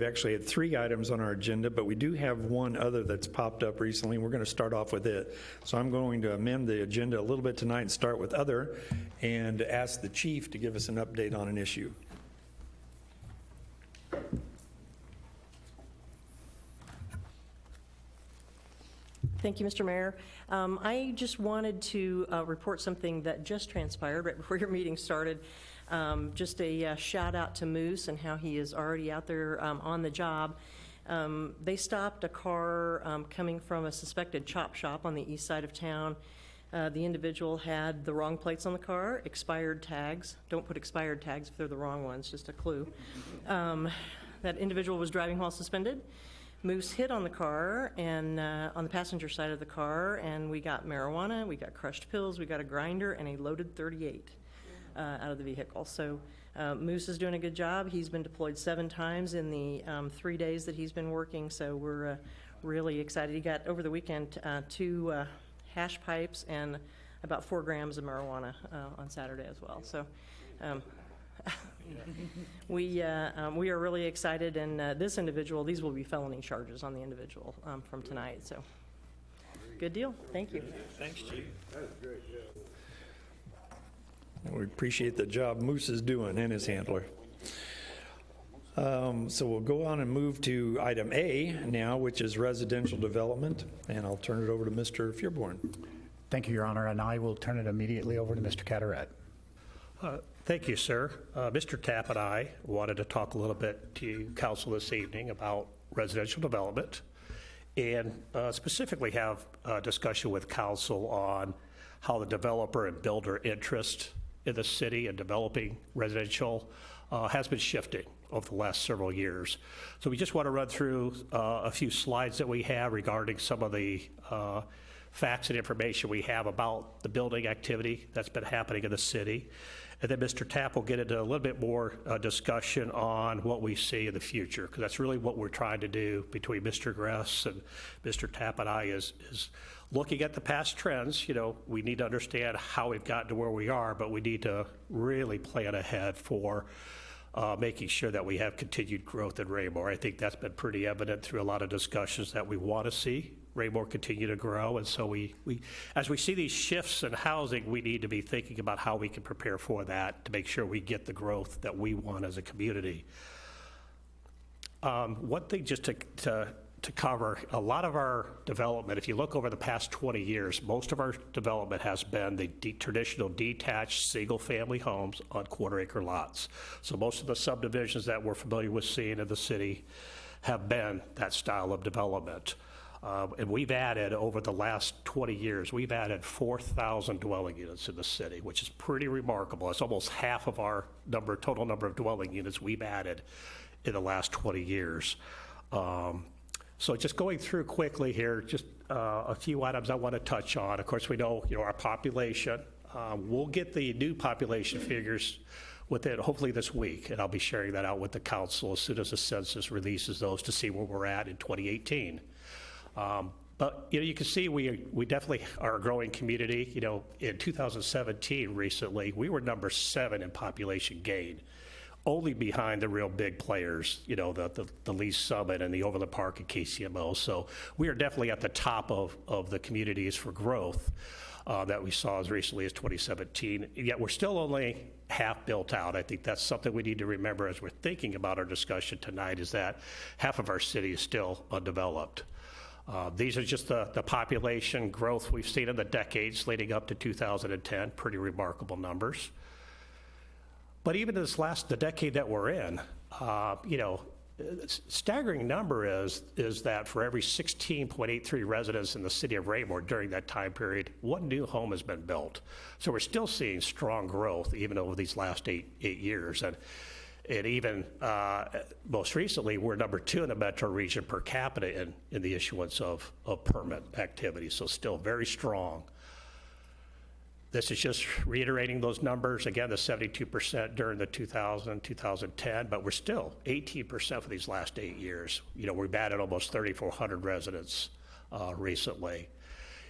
actually had 3 items on our agenda, but we do have one other that's popped up recently. We're going to start off with it. So I'm going to amend the agenda a little bit tonight and start with other and ask the chief to give us an update on an issue. Thank you, Mr. Mayor. I just wanted to report something that just transpired right before your meeting started. Just a shout out to Moose and how he is already out there on the job. They stopped a car coming from a suspected chop shop on the east side of town. The individual had the wrong plates on the car, expired tags. Don't put expired tags if they're the wrong ones, just a clue. That individual was driving while suspended. Moose hit on the car and on the passenger side of the car, and we got marijuana, we got crushed pills, we got a grinder, and a loaded .38 out of the vehicle. So Moose is doing a good job. He's been deployed 7 times in the 3 days that he's been working, so we're really excited. He got, over the weekend, 2 hash pipes and about 4 grams of marijuana on Saturday as well. So we are really excited, and this individual, these will be felony charges on the individual from tonight, so good deal. Thank you. Thanks, Chief. That is great, yeah. We appreciate the job Moose is doing and his handler. So we'll go on and move to item A now, which is residential development, and I'll turn it over to Mr. Feuerborn. Thank you, Your Honor, and I will turn it immediately over to Mr. Carteret. Thank you, sir. Mr. Tapp and I wanted to talk a little bit to council this evening about residential development and specifically have a discussion with council on how the developer and builder interest in the city and developing residential has been shifting over the last several years. So we just want to run through a few slides that we have regarding some of the facts and information we have about the building activity that's been happening in the city. And then Mr. Tapp will get into a little bit more discussion on what we see in the future, because that's really what we're trying to do between Mr. Gress and Mr. Tapp and I is looking at the past trends. You know, we need to understand how we've gotten to where we are, but we need to really plan ahead for making sure that we have continued growth in Raymore. I think that's been pretty evident through a lot of discussions that we want to see Raymore continue to grow. And so we as we see these shifts in housing, we need to be thinking about how we can prepare for that to make sure we get the growth that we want as a community. One thing just to cover, a lot of our development, if you look over the past 20 years, most of our development has been the traditional detached single-family homes on quarter-acre lots. So most of the subdivisions that we're familiar with seeing in the city have been that style of development. And we've added, over the last 20 years, we've added 4,000 dwelling units in the city, which is pretty remarkable. It's almost half of our total number of dwelling units we've added in the last 20 years. So just going through quickly here, just a few items I want to touch on. Of course, we know, our population. We'll get the new population figures within, hopefully this week, and I'll be sharing that out with the council as soon as the census releases those to see where we're at in 2018. But you can see we definitely are a growing community. In 2017, recently, we were number 7 in population gain, only behind the real big players, the Lee's Summit and the Overland Park and KCMO. So we are definitely at the top of the communities for growth that we saw as recently as 2017. Yet we're still only half built out. I think that's something we need to remember as we're thinking about our discussion tonight, is that half of our city is still undeveloped. These are just the population growth we've seen in the decades leading up to 2010, pretty remarkable numbers. But even the decade that we're in, staggering number is that for every 16.83 residents in the city of Raymore during that time period, 1 new home has been built. So we're still seeing strong growth even over these last eight years. And even most recently, we're number 2 in the metro region per capita in the issuance of permit activity, so still very strong. This is just reiterating those numbers. Again, the 72% during the 2010, but we're still 18% for these last 8 years. We've added almost 3,400 residents recently.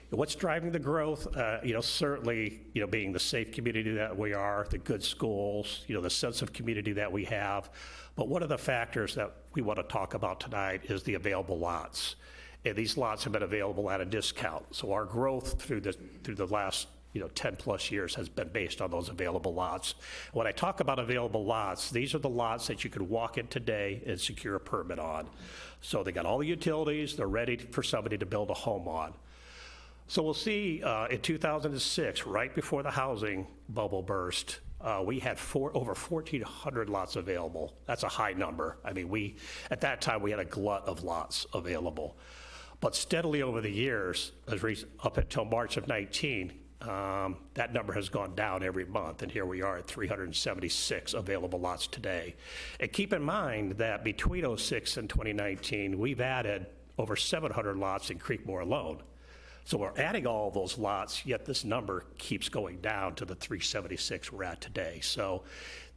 What's driving the growth? Certainly, being the safe community that we are, the good schools, the sense of community that we have. But one of the factors that we want to talk about tonight is the available lots. And these lots have been available at a discount. So our growth through the last 10 plus years has been based on those available lots. When I talk about available lots, these are the lots that you could walk in today and secure a permit on. So they got all the utilities, they're ready for somebody to build a home on. So we'll see in 2006, right before the housing bubble burst, we had over 1,400 lots available. That's a high number. I mean, at that time, we had a glut of lots available. But steadily over the years, up until March of 19, that number has gone down every month, and here we are at 376 available lots today. And keep in mind that between 06 and 2019, we've added over 700 lots in Creekmore alone. So we're adding all those lots, yet this number keeps going down to the 376 we're at today. So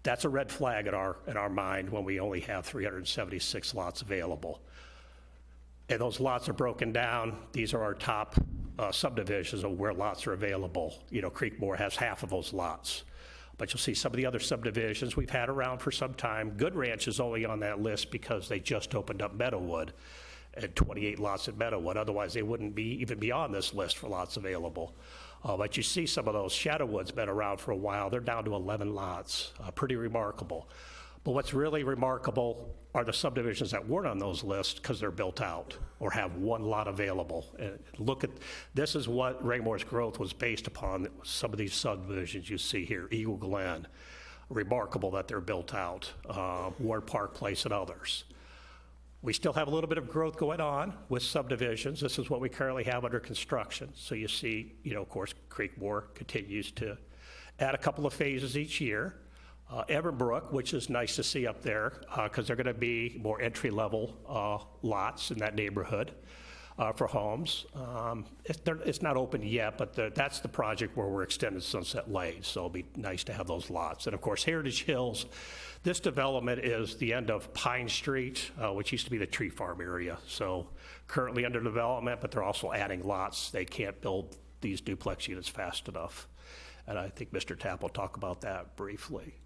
that's a red flag in our mind when we only have 376 lots available. And those lots are broken down. These are our top subdivisions of where lots are available. Creekmore has half of those lots. But you'll see some of the other subdivisions we've had around for some time. Good Ranch is only on that list because they just opened up Meadowood and 28 lots at Meadowood. Otherwise, they wouldn't even be on this list for lots available. But you see some of those. Shadowwood's been around for a while. They're down to 11 lots. Pretty remarkable. But what's really remarkable are the subdivisions that weren't on those lists because they're built out or have one lot available. And this is what Raymore's growth was based upon. Some of these subdivisions you see here, Eagle Glen, remarkable that they're built out, Ward Park Place and others. We still have a little bit of growth going on with subdivisions. This is what we currently have under construction. So you see, of course, Creekmore continues to add a couple of phases each year. Everbrook, which is nice to see up there because they're going to be more entry-level lots in that neighborhood for homes. It's not open yet, but that's the project where we're extending Sunset Lane, so it'll be nice to have those lots. And of course, Heritage Hills, this development is the end of Pine Street, which used to be the tree farm area. So currently under development, but they're also adding lots. They can't build these duplex units fast enough. And I think Mr. Tapp will talk about that briefly.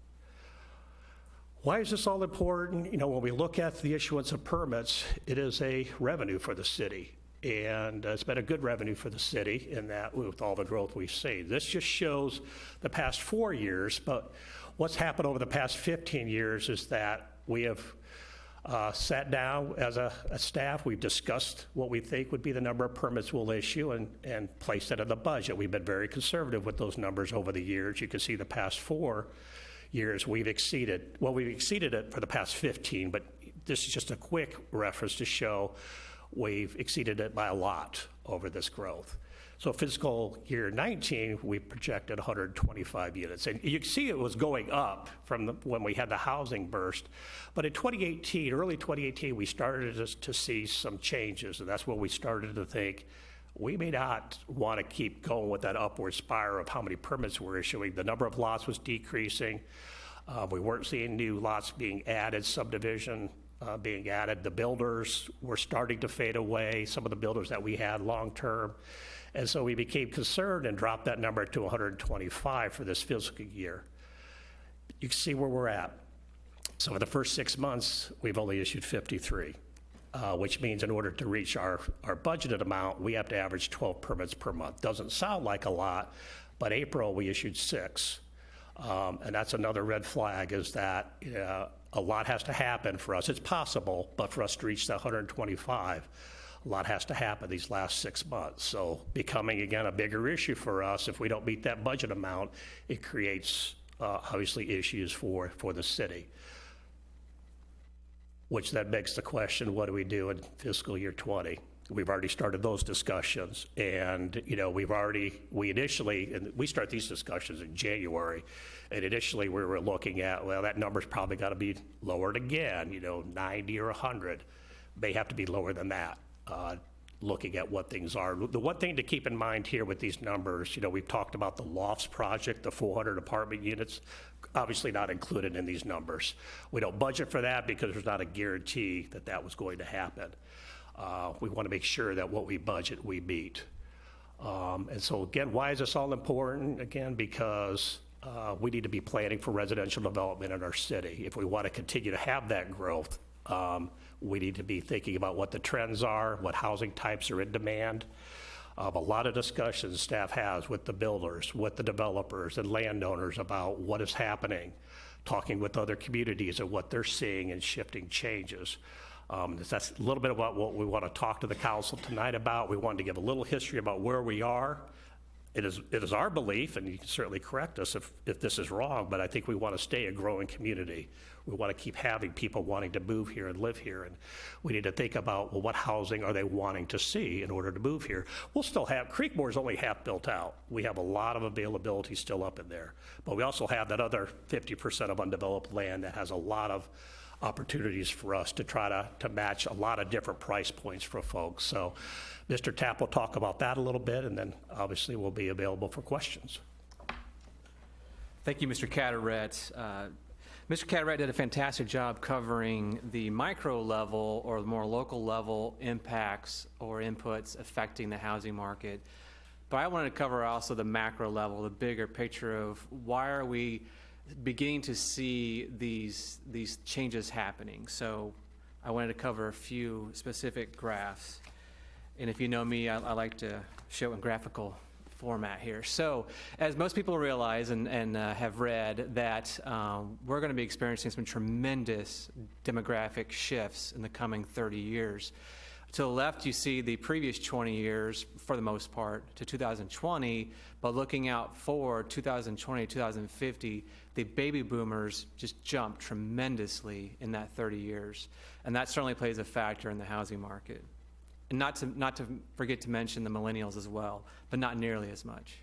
Why is this all important? When we look at the issuance of permits, it is a revenue for the city. And it's been a good revenue for the city in that with all the growth we've seen. This just shows the past 4 years, but what's happened over the past 15 years is that we have sat down as a staff, we've discussed what we think would be the number of permits we'll issue and placed it in the budget. We've been very conservative with those numbers over the years. You can see the past 4 years we've exceeded it for the past 15, but this is just a quick reference to show we've exceeded it by a lot over this growth. So fiscal year 19, we projected 125 units. And you can see it was going up from when we had the housing burst. But in 2018, early 2018, we started to see some changes. And that's when we started to think, we may not want to keep going with that upward spiral of how many permits we're issuing. The number of lots was decreasing. We weren't seeing new lots being added, subdivision being added. The builders were starting to fade away, some of the builders that we had long-term. And so we became concerned and dropped that number to 125 for this fiscal year. You can see where we're at. So in the first 6 months, we've only issued 53. Which means in order to reach our budgeted amount, we have to average 12 permits per month. Doesn't sound like a lot, but April we issued 6. And that's another red flag is that a lot has to happen for us. It's possible, but for us to reach that 125, a lot has to happen these last 6 months. So becoming, again, a bigger issue for us, if we don't meet that budget amount, it creates obviously issues for the city. Which then begs the question, what do we do in fiscal year 20? We've already started those discussions, and we start these discussions in January, and initially we were looking at, well, that number's probably got to be lowered again, 90 or 100, may have to be lower than that. Looking at what things are. The one thing to keep in mind here with these numbers, we've talked about the Lofts project, the 400 apartment units, obviously not included in these numbers. We don't budget for that because there's not a guarantee that that was going to happen. We want to make sure that what we budget, we meet. And so again, why is this all important? Again, because we need to be planning for residential development in our city. If we want to continue to have that growth, we need to be thinking about what the trends are, what housing types are in demand. A lot of discussions staff has with the builders, with the developers and landowners about what is happening, talking with other communities and what they're seeing and shifting changes. That's a little bit about what we want to talk to the council tonight about. We wanted to give a little history about where we are. It is our belief, and you can certainly correct us if this is wrong, but I think we want to stay a growing community. We want to keep having people wanting to move here and live here, and we need to think about, well, what housing are they wanting to see in order to move here? We'll still have, Creekmore is only half built out. We have a lot of availability still up in there, but we also have that other 50% of undeveloped land that has a lot of opportunities for us to try to match a lot of different price points for folks. So Mr. Tapp will talk about that a little bit, and then obviously we'll be available for questions. Thank you, Mr. Carteret. Mr. Carteret did a fantastic job covering the micro level or the more local level impacts or inputs affecting the housing market. But I wanted to cover also the macro level, the bigger picture of why are we beginning to see these changes happening. So I wanted to cover a few specific graphs. And if you know me, I like to show in graphical format here. So as most people realize and have read that we're going to be experiencing some tremendous demographic shifts in the coming 30 years. To the left, you see the previous 20 years, for the most part, to 2020, but looking out forward, 2020, 2050, the baby boomers just jumped tremendously in that 30 years. And that certainly plays a factor in the housing market. And not to forget to mention the millennials as well, but not nearly as much.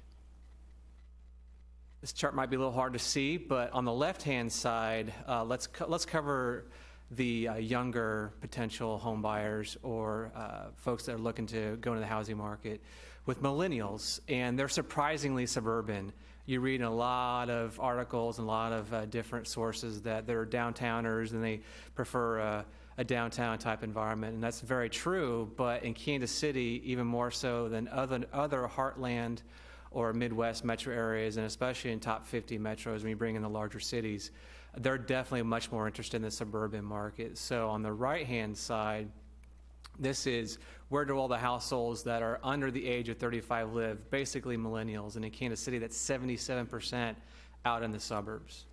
This chart might be a little hard to see, but on the left-hand side, let's cover the younger potential home buyers or folks that are looking to go into the housing market with millennials, and they're surprisingly suburban. You read in a lot of articles and a lot of different sources that they're downtowners and they prefer a downtown type environment, and that's very true, but in Kansas City, even more so than other heartland or Midwest metro areas, and especially in top 50 metros when you bring in the larger cities, they're definitely much more interested in the suburban market. So on the right-hand side, this is where do all the households that are under the age of 35 live, basically millennials, and in Kansas City, that's 77% out in the suburbs.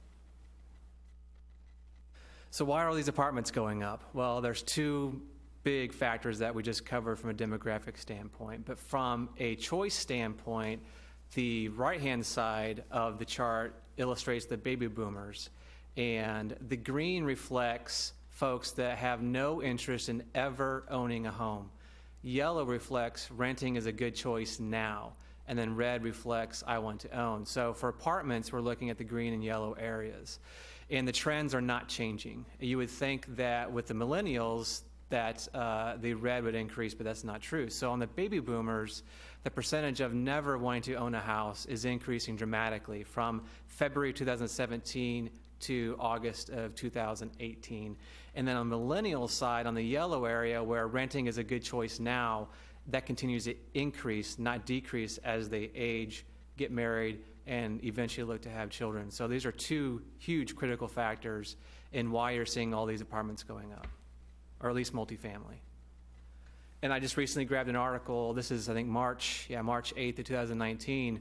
So why are all these apartments going up? Well, there's two big factors that we just covered from a demographic standpoint, but from a choice standpoint, the right-hand side of the chart illustrates the baby boomers, and the green reflects folks that have no interest in ever owning a home. Yellow reflects renting is a good choice now, and then red reflects I want to own. So for apartments, we're looking at the green and yellow areas. And the trends are not changing. You would think that with the millennials that the red would increase, but that's not true. So on the baby boomers, the percentage of never wanting to own a house is increasing dramatically from February 2017 to August of 2018. And then on the millennial side, on the yellow area where renting is a good choice now, that continues to increase, not decrease, as they age, get married, and eventually look to have children. So these are two huge critical factors in why you're seeing all these apartments going up, or at least multifamily. And I just recently grabbed an article, this is I think March 8th of 2019,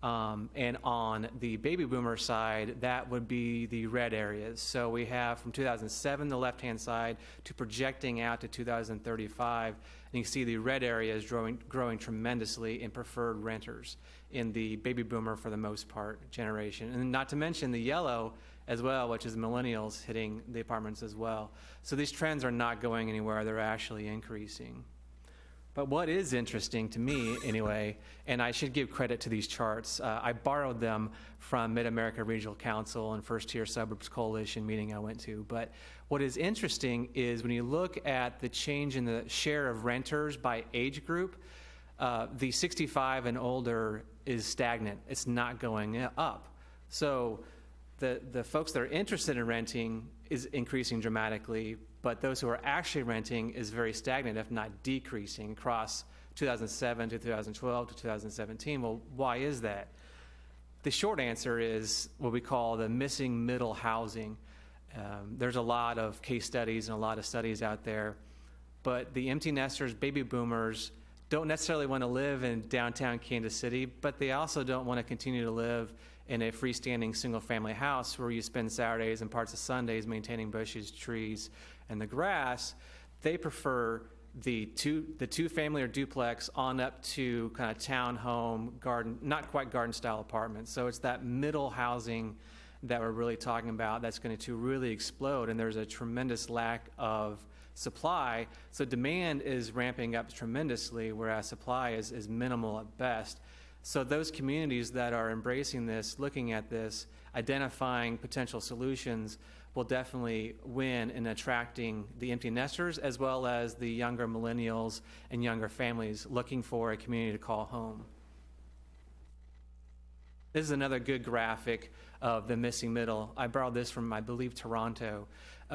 and on the baby boomer side, that would be the red areas. So we have from 2007, the left-hand side, to projecting out to 2035, and you see the red areas growing tremendously in preferred renters in the baby boomer, for the most part, generation. And not to mention the yellow as well, which is millennials hitting the apartments as well. So these trends are not going anywhere, they're actually increasing. But what is interesting to me, anyway, and I should give credit to these charts, I borrowed them from Mid-America Regional Council and First Tier Suburbs Coalition meeting I went to. But what is interesting is when you look at the change in the share of renters by age group, the 65 and older is stagnant. It's not going up. So the folks that are interested in renting is increasing dramatically, but those who are actually renting is very stagnant, if not decreasing, across 2007 to 2012 to 2017. Well, why is that? The short answer is what we call the missing middle housing. There's a lot of case studies and a lot of studies out there, but the empty nesters, baby boomers, don't necessarily want to live in downtown Kansas City, but they also don't want to continue to live in a freestanding single-family house where you spend Saturdays and parts of Sundays maintaining bushes, trees, and the grass. They prefer the two-family or duplex on up to kind of townhome, garden, not quite garden-style apartments. So it's that middle housing that we're really talking about that's going to really explode, and there's a tremendous lack of supply. So demand is ramping up tremendously, whereas supply is minimal at best. So those communities that are embracing this, looking at this, identifying potential solutions will definitely win in attracting the empty nesters as well as the younger millennials and younger families looking for a community to call home. This is another good graphic of the missing middle. I borrowed this from, I believe, Toronto.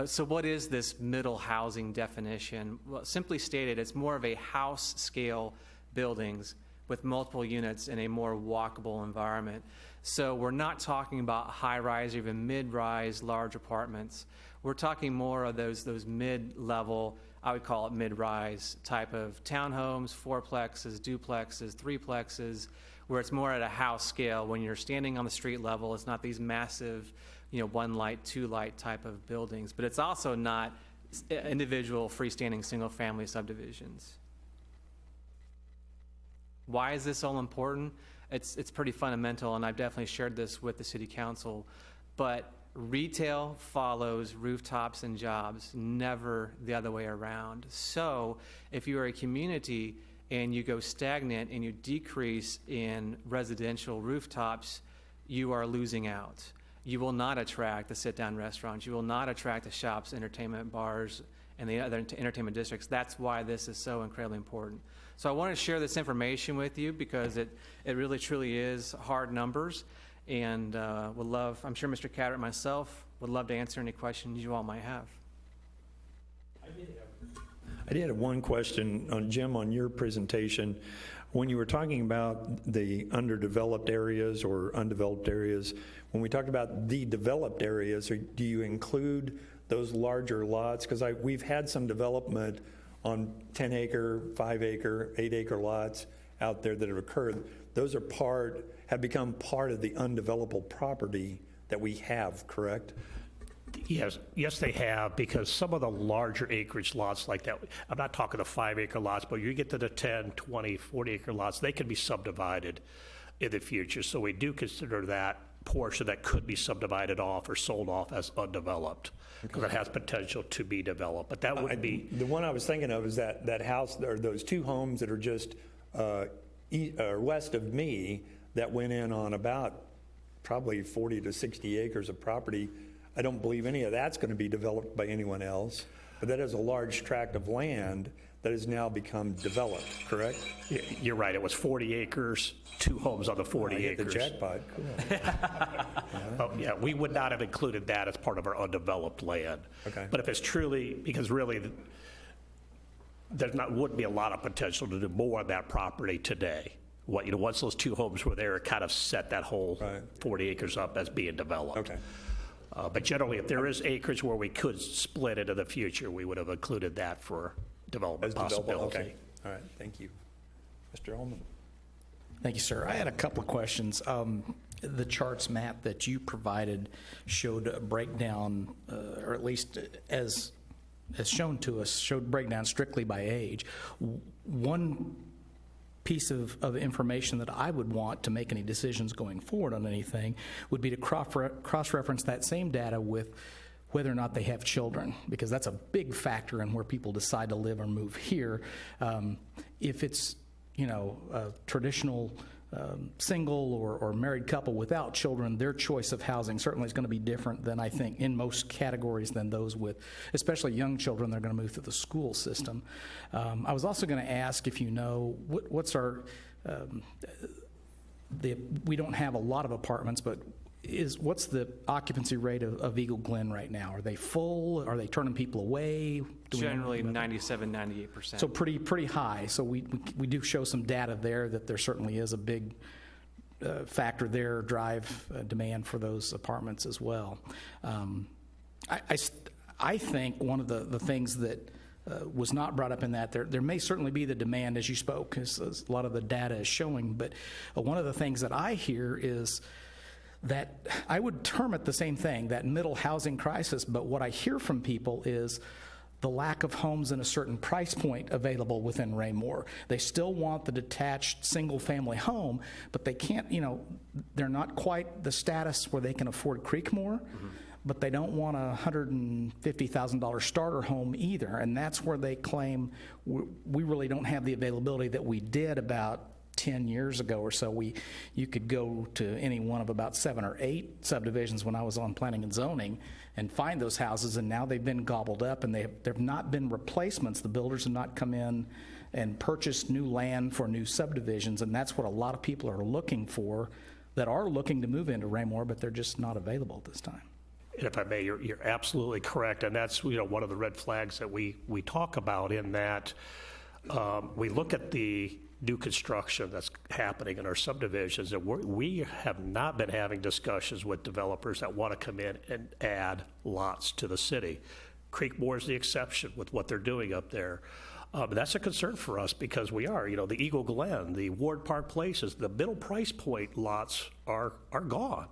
So what is this middle housing definition? Well, simply stated, it's more of a house scale buildings with multiple units in a more walkable environment. So we're not talking about high-rise or even mid-rise large apartments. We're talking more of those mid-level, I would call it mid-rise type of townhomes, fourplexes, duplexes, threeplexes, where it's more at a house scale. When you're standing on the street level, it's not these massive, one light, two light type of buildings, but it's also not individual freestanding single-family subdivisions. Why is this all important? It's pretty fundamental, and I've definitely shared this with the city council, but retail follows rooftops and jobs, never the other way around. So if you are a community and you go stagnant and you decrease in residential rooftops, you are losing out. You will not attract the sit-down restaurants. You will not attract the shops, entertainment bars, and the other entertainment districts. That's why this is so incredibly important. So I want to share this information with you because it really truly is hard numbers, and would love, I'm sure Mr. Catter and myself would love to answer any questions you all might have. I did have one question on Jim on your presentation. When you were talking about the underdeveloped areas or undeveloped areas, when we talked about the developed areas, do you include those larger lots? Because we've had some development on 10-acre, 5-acre, 8-acre lots out there that have occurred. Those have become part of the undevelopable property that we have, correct? Yes, they have, because some of the larger acreage lots like that, I'm not talking the 5-acre lots, but you get to the 10, 20, 40-acre lots, they can be subdivided in the future. So we do consider that portion that could be subdivided off or sold off as undeveloped, because it has potential to be developed. But that wouldn't be... The one I was thinking of is that house, or those two homes that are just west of me that went in on about probably 40 to 60 acres of property. I don't believe any of that's going to be developed by anyone else, but that is a large tract of land that has now become developed, correct? You're right, it was 40 acres, two homes on the 40 I hit acres. the jackpot, cool. Oh, yeah, we would not have included that as part of our undeveloped land. Okay. But if it's truly, because really, wouldn't be a lot of potential to do more on that property today. Once those two homes were there, it kind of set that whole Right. 40 acres up as being developed. Okay. But generally, if there is acreage where we could split it in the future, we would have included that for development As developable, possibility. okay. All right, thank you. Mr. Ullman. Thank you, sir. I had a couple of questions. The charts map that you provided showed a breakdown, or at least as shown to us, showed breakdown strictly by age. One piece of information that I would want to make any decisions going forward on anything would be to cross-reference that same data with whether or not they have children, because that's a big factor in where people decide to live or move here. If it's, a traditional single or married couple without children, their choice of housing certainly is going to be different than I think in most categories than those with, especially young children that are going to move through the school system. I was also going to ask if what's our, we don't have a lot of apartments, but what's the occupancy rate of Eagle Glen right now? Are they full? Are they turning people away? Do we know Generally anything about 97, 98%. so pretty high. So we do show some data there that there certainly is a big factor there, drive demand for those apartments as well. I think one of the things that was not brought up in that, there may certainly be the demand as you spoke, as a lot of the data is showing, but one of the things that I hear is that I would term it the same thing, that middle housing crisis, but what I hear from people is the lack of homes in a certain price point available within Raymore. They still want the detached single-family home, but they can't, they're not quite the status where they can afford Creekmore, but they don't want a $150,000 starter home either, and that's where they claim we really don't have the availability that we did about 10 years ago or so. You could go to any one of about 7 or 8 subdivisions when I was on planning and zoning and find those houses, and now they've been gobbled up, and there have not been replacements. The builders have not come in and purchased new land for new subdivisions, and that's what a lot of people are looking for, that are looking to move into Raymore, but they're just not available at this time. And if I may, you're absolutely correct, and that's one of the red flags that we talk about, in that we look at the new construction that's happening in our subdivisions, and we have not been having discussions with developers that want to come in and add lots to the city. Creekmore is the exception with what they're doing up there. That's a concern for us because we are, the Eagle Glen, the Ward Park Places, the middle price point lots are gone.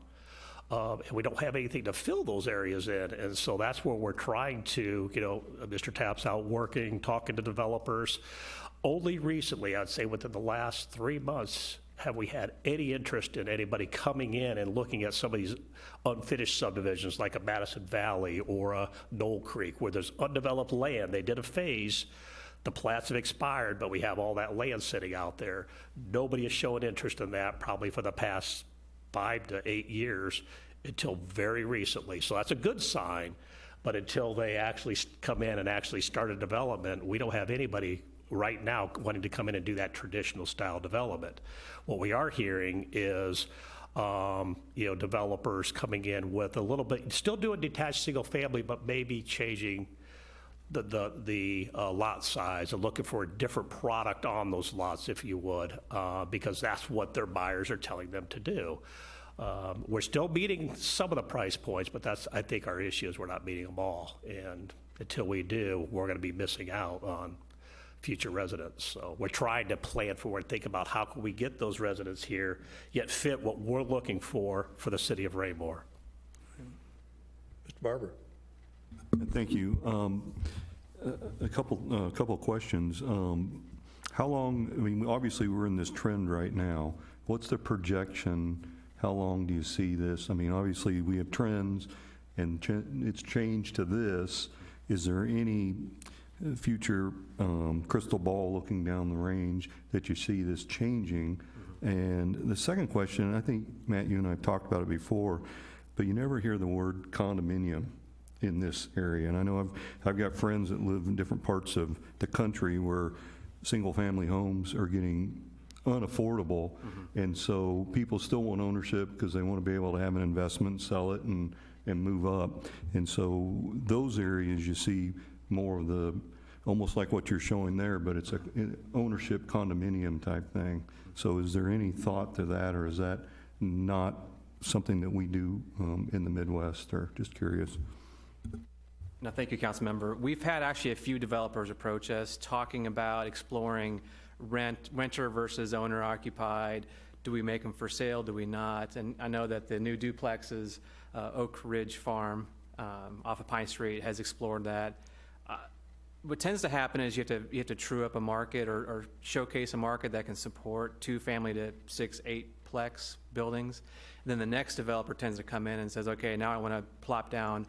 And we don't have anything to fill those areas in. And so that's where we're trying to, Mr. Tapp's out working, talking to developers. Only recently, I'd say within the last 3 months, have we had any interest in anybody coming in and looking at some of these unfinished subdivisions like a Madison Valley or a Knoll Creek, where there's undeveloped land. They did a phase. The plats have expired, but we have all that land sitting out there. Nobody has shown interest in that probably for the past 5 to 8 years until very recently. So that's a good sign, but until they actually come in and actually start a development, we don't have anybody right now wanting to come in and do that traditional style development. What we are hearing is developers coming in with a little bit, still doing detached single family, but maybe changing the lot size and looking for a different product on those lots, if you would, because that's what their buyers are telling them to do. We're still meeting some of the price points, but that's, I think, our issue is we're not meeting them all. And until we do, we're going to be missing out on future residents. So we're trying to plan for and think about how can we get those residents here, yet fit what we're looking for the city of Raymore. Mr. Barber. Thank you. A couple of questions. How long, obviously we're in this trend right now. What's the projection? How long do you see this? Obviously we have trends and it's changed to this. Is there any future crystal ball looking down the range that you see this changing? And the second question, I think, Matt, you and I have talked about it before, but you never hear the word condominium in this area. And I know I've got friends that live in different parts of the country where single-family homes are getting unaffordable, and so people still want ownership because they want to be able to have an investment, sell it, and move up. And so those areas you see more of the, almost like what you're showing there, but it's an ownership condominium type thing. So is there any thought to that, or is that not something that we do in the Midwest, or just curious? No, thank you, Councilmember. We've had actually a few developers approach us talking about exploring renter versus owner occupied. Do we make them for sale? Do we not? And I know that the new duplexes, Oak Ridge Farm off of Pine Street has explored that. What tends to happen is you have to true up a market or showcase a market that can support 2 family to 6, 8-plex buildings. And then the next developer tends to come in and says, okay, now I want to plop down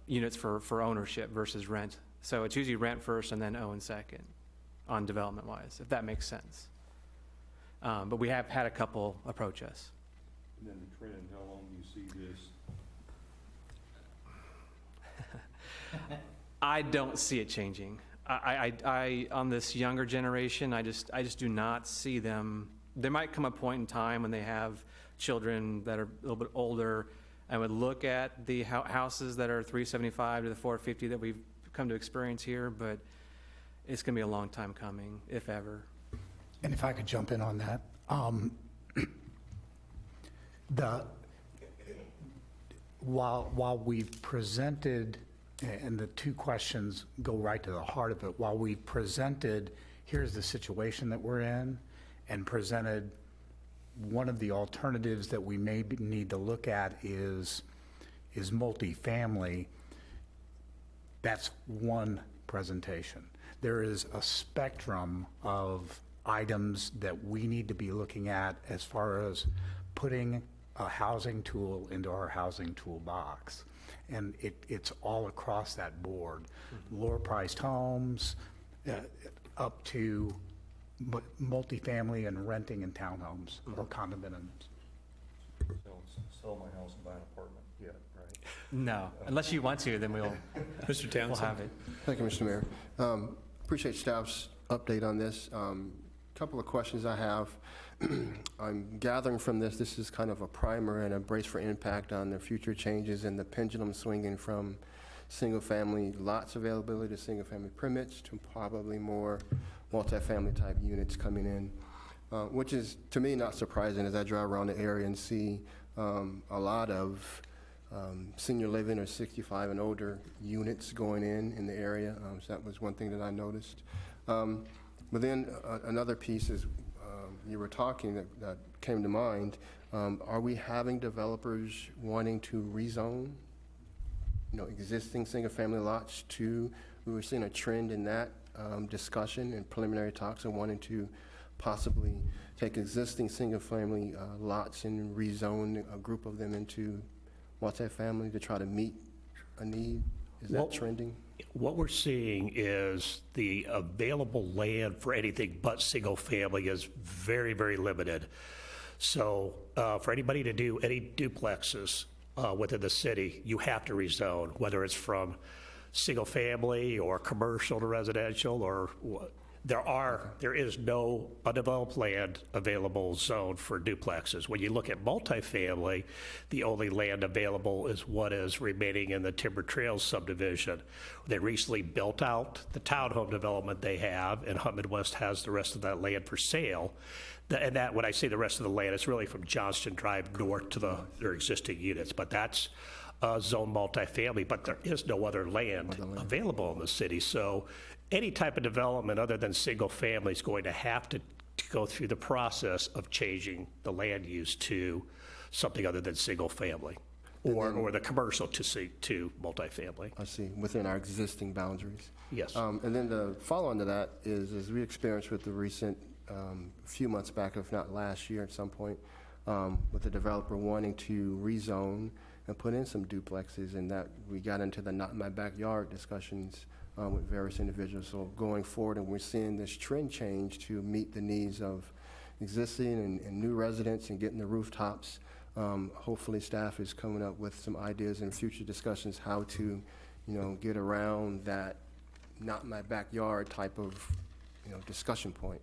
units for ownership versus rent. So it's usually rent first and then own second on development-wise, if that makes sense. But we have had a couple approach us. And then the trend, how long do you see this? I don't see it changing. I on this younger generation, I just do not see them. There might come a point in time when they have children that are a little bit older, and would look at the houses that are 375 to the 450 that we've come to experience here, but it's going to be a long time coming, if ever. And if I could jump in on that, while we've presented, and the two questions go right to the heart of it, while we've presented, here's the situation that we're in, and presented one of the alternatives that we may need to look at is multifamily, that's one presentation. There is a spectrum of items that we need to be looking at as far as putting a housing tool into our housing toolbox. And it's all across that board. Lower priced homes, up to multifamily and renting in townhomes or condominiums. Sell my house and buy an apartment yet, right? No, unless you want to, then we'll Mr. we'll Townsend? have it. Thank you, Mr. Mayor. Appreciate staff's update on this. Couple of questions I have. I'm gathering from this is kind of a primer and a brace for impact on the future changes and the pendulum swinging from single-family lots availability to single-family permits to probably more multifamily type units coming in, which is, to me, not surprising as I drive around the area and see a lot of senior living or 65 and older units going in the area. So that was one thing that I noticed. But then another piece is, you were talking that came to mind, are we having developers wanting to rezone, existing single-family lots to, we were seeing a trend in that discussion and preliminary talks of wanting to possibly take existing single-family lots and rezone a group of them into multifamily to try to meet a need? Is that Well, trending? What we're seeing is the available land for anything but single family is very, very limited. So for anybody to do any duplexes within the city, you have to rezone, whether it's from single family or commercial to residential, or there is no undeveloped land available zone for duplexes. When you look at multifamily, the only land available is what is remaining in the Timber Trails subdivision. They recently built out the townhome development they have, and Hunt Midwest has the rest of that land for sale. And that, when I say the rest of the land, it's really from Johnston Drive north to their existing units, but that's zone multifamily, but there is no other land available in the city. So any type of development other than single family is going to have to go through the process of changing the land use to something other than single family, or the commercial to multifamily. I see, within our existing boundaries. Yes. And then the follow-on to that is, as we experienced with the recent, few months back, if not last year at some point, with the developer wanting to rezone and put in some duplexes, and that we got into the not in my backyard discussions with various individuals. So going forward, and we're seeing this trend change to meet the needs of existing and new residents and getting the rooftops. Hopefully staff is coming up with some ideas in future discussions how to, get around that not in my backyard type of, discussion point.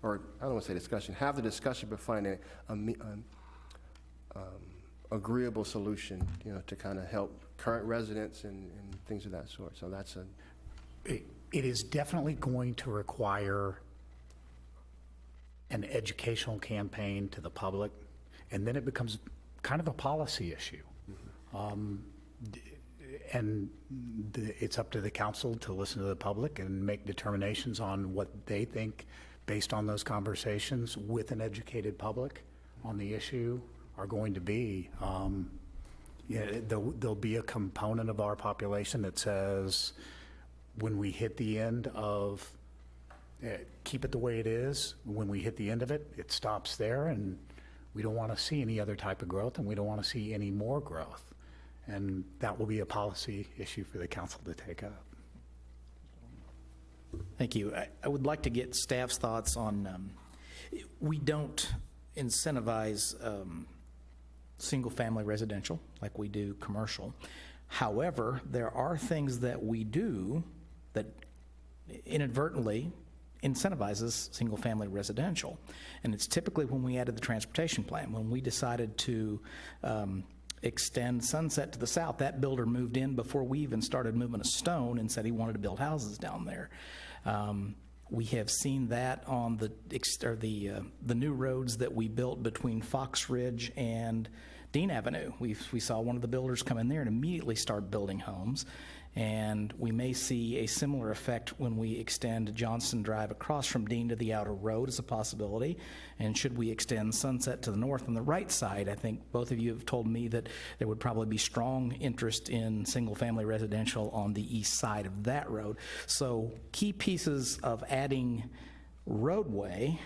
Or I don't want to say discussion, have the discussion, but find an agreeable solution, to kind of help current residents and things of that sort. So that's It is definitely going to require an educational campaign to the public, and then it becomes kind of a policy issue. It's up to the council to listen to the public and make determinations on what they think based on those conversations with an educated public on the issue are going to be. There'll be a component of our population that says, when we hit the end of, keep it the way it is, when we hit the end of it, it stops there, and we don't want to see any other type of growth, and we don't want to see any more growth. And that will be a policy issue for the council to take up. Thank you. I would like to get staff's thoughts on, we don't incentivize single-family residential like we do commercial. However, there are things that we do that inadvertently incentivizes single-family residential. And it's typically when we added the transportation plan, when we decided to extend Sunset to the south, that builder moved in before we even started moving a stone and said he wanted to build houses down there. We have seen that on the new roads that we built between Fox Ridge and Dean Avenue. We saw one of the builders come in there and immediately start building homes. And we may see a similar effect when we extend Johnson Drive across from Dean to the outer road as a possibility. And should we extend Sunset to the north on the right side, I think both of you have told me that there would probably be strong interest in single-family residential on the east side of that road. So key pieces of adding roadway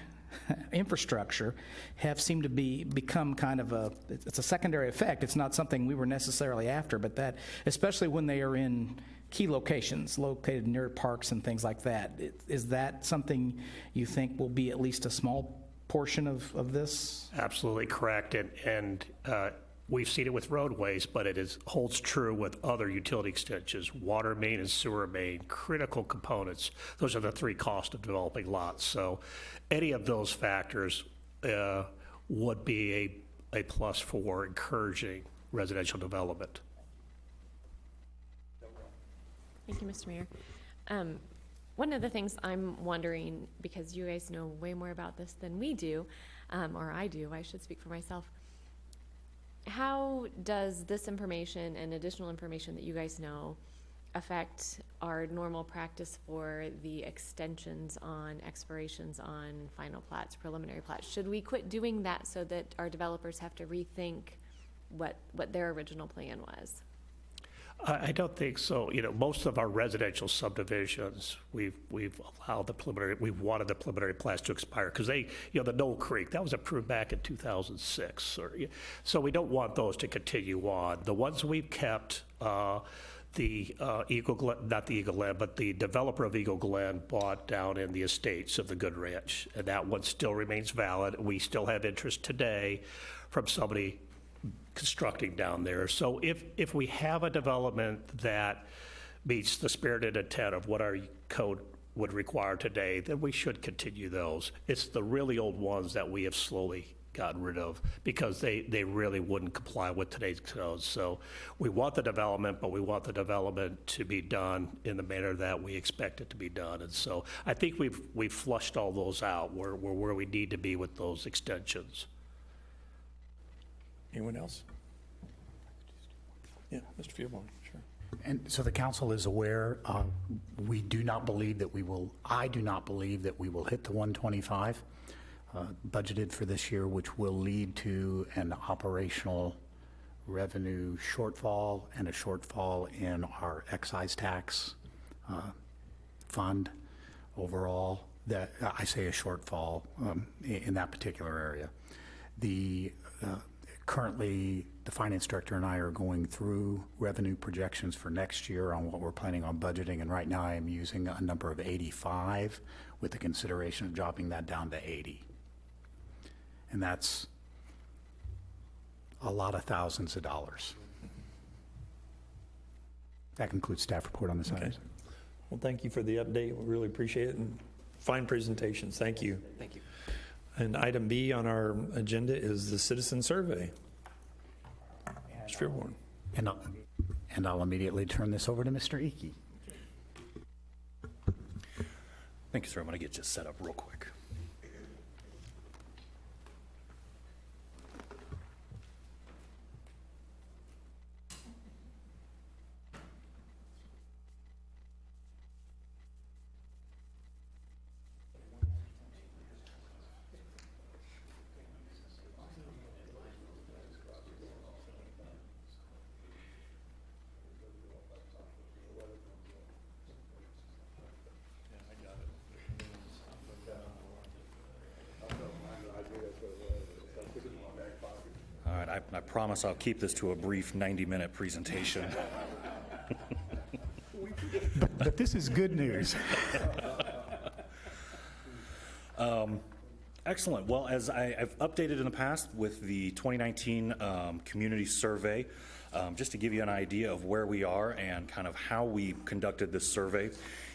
infrastructure have seemed to become kind of it's a secondary effect. It's not something we were necessarily after, but that, especially when they are in key locations, located near parks and things like that, is that something you think will be at least a small portion of this? Absolutely correct, and we've seen it with roadways, but it holds true with other utility extensions, water main and sewer main, critical components. Those are the three costs of developing lots. So any of those factors would be a plus for encouraging residential development. Thank you, Mr. Mayor. One of the things I'm wondering, because you guys know way more about this than we do, or I do, I should speak for myself. How does this information and additional information that you guys know affect our normal practice for the extensions on expirations on final plats, preliminary plats? Should we quit doing that so that our developers have to rethink what their original plan was? I don't think so. You know, most of our residential subdivisions, we've allowed we've wanted the preliminary plats to expire because they, the Knoll Creek, that was approved back in 2006. So we don't want those to continue on. The ones we've kept, the Eagle Glen, not the Eagle Glen, but the developer of Eagle Glen bought down in the estates of the Good Ranch, and that one still remains valid. We still have interest today from somebody constructing down there. So if we have a development that meets the spirit and intent of what our code would require today, then we should continue those. It's the really old ones that we have slowly gotten rid of because they really wouldn't comply with today's codes. So we want the development, but we want the development to be done in the manner that we expect it to be done. And so I think we've flushed all those out. We're where we need to be with those extensions. Anyone else? Yeah, Mr. Fieldborn, sure. And so the council is aware, we do not believe that I do not believe that we will hit the 125 budgeted for this year, which will lead to an operational revenue shortfall and a shortfall in our excise tax fund overall. That I say a shortfall in that particular area. Currently, the finance director and I are going through revenue projections for next year on what we're planning on budgeting, and right now I am using a number of 85 with the consideration of dropping that down to 80. And that's a lot of thousands of dollars. That concludes staff report on this item. Well, thank you for the update. We really appreciate it, and fine presentations. Thank you. Thank you. And item B on our agenda is the citizen survey. Mr. Fieldborn. And I'll immediately turn this over to Mr. Icky. Thank you, sir. I'm going to get you set up real quick. All right, I promise I'll keep this to a brief 90-minute presentation. But this is good news. Excellent. Well, as I've updated in the past with the 2019 community survey, Just to give you an idea of where we are and kind of how we conducted this survey,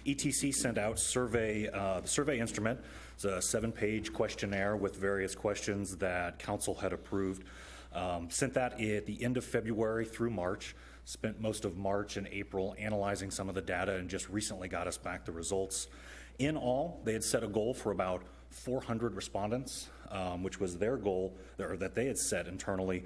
ETC sent out the survey instrument. It's a 7-page questionnaire with various questions that council had approved. Sent that at the end of February through March. Spent most of March and April analyzing some of the data and just recently got us back the results. In all, they had set a goal for about 400 respondents, which was their goal, or that they had set internally.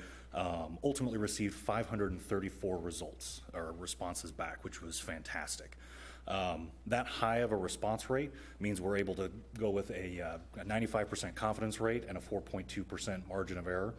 Ultimately received 534 results or responses back, which was fantastic. That high of a response rate means we're able to go with a 95% confidence rate and a 4.2% margin of error.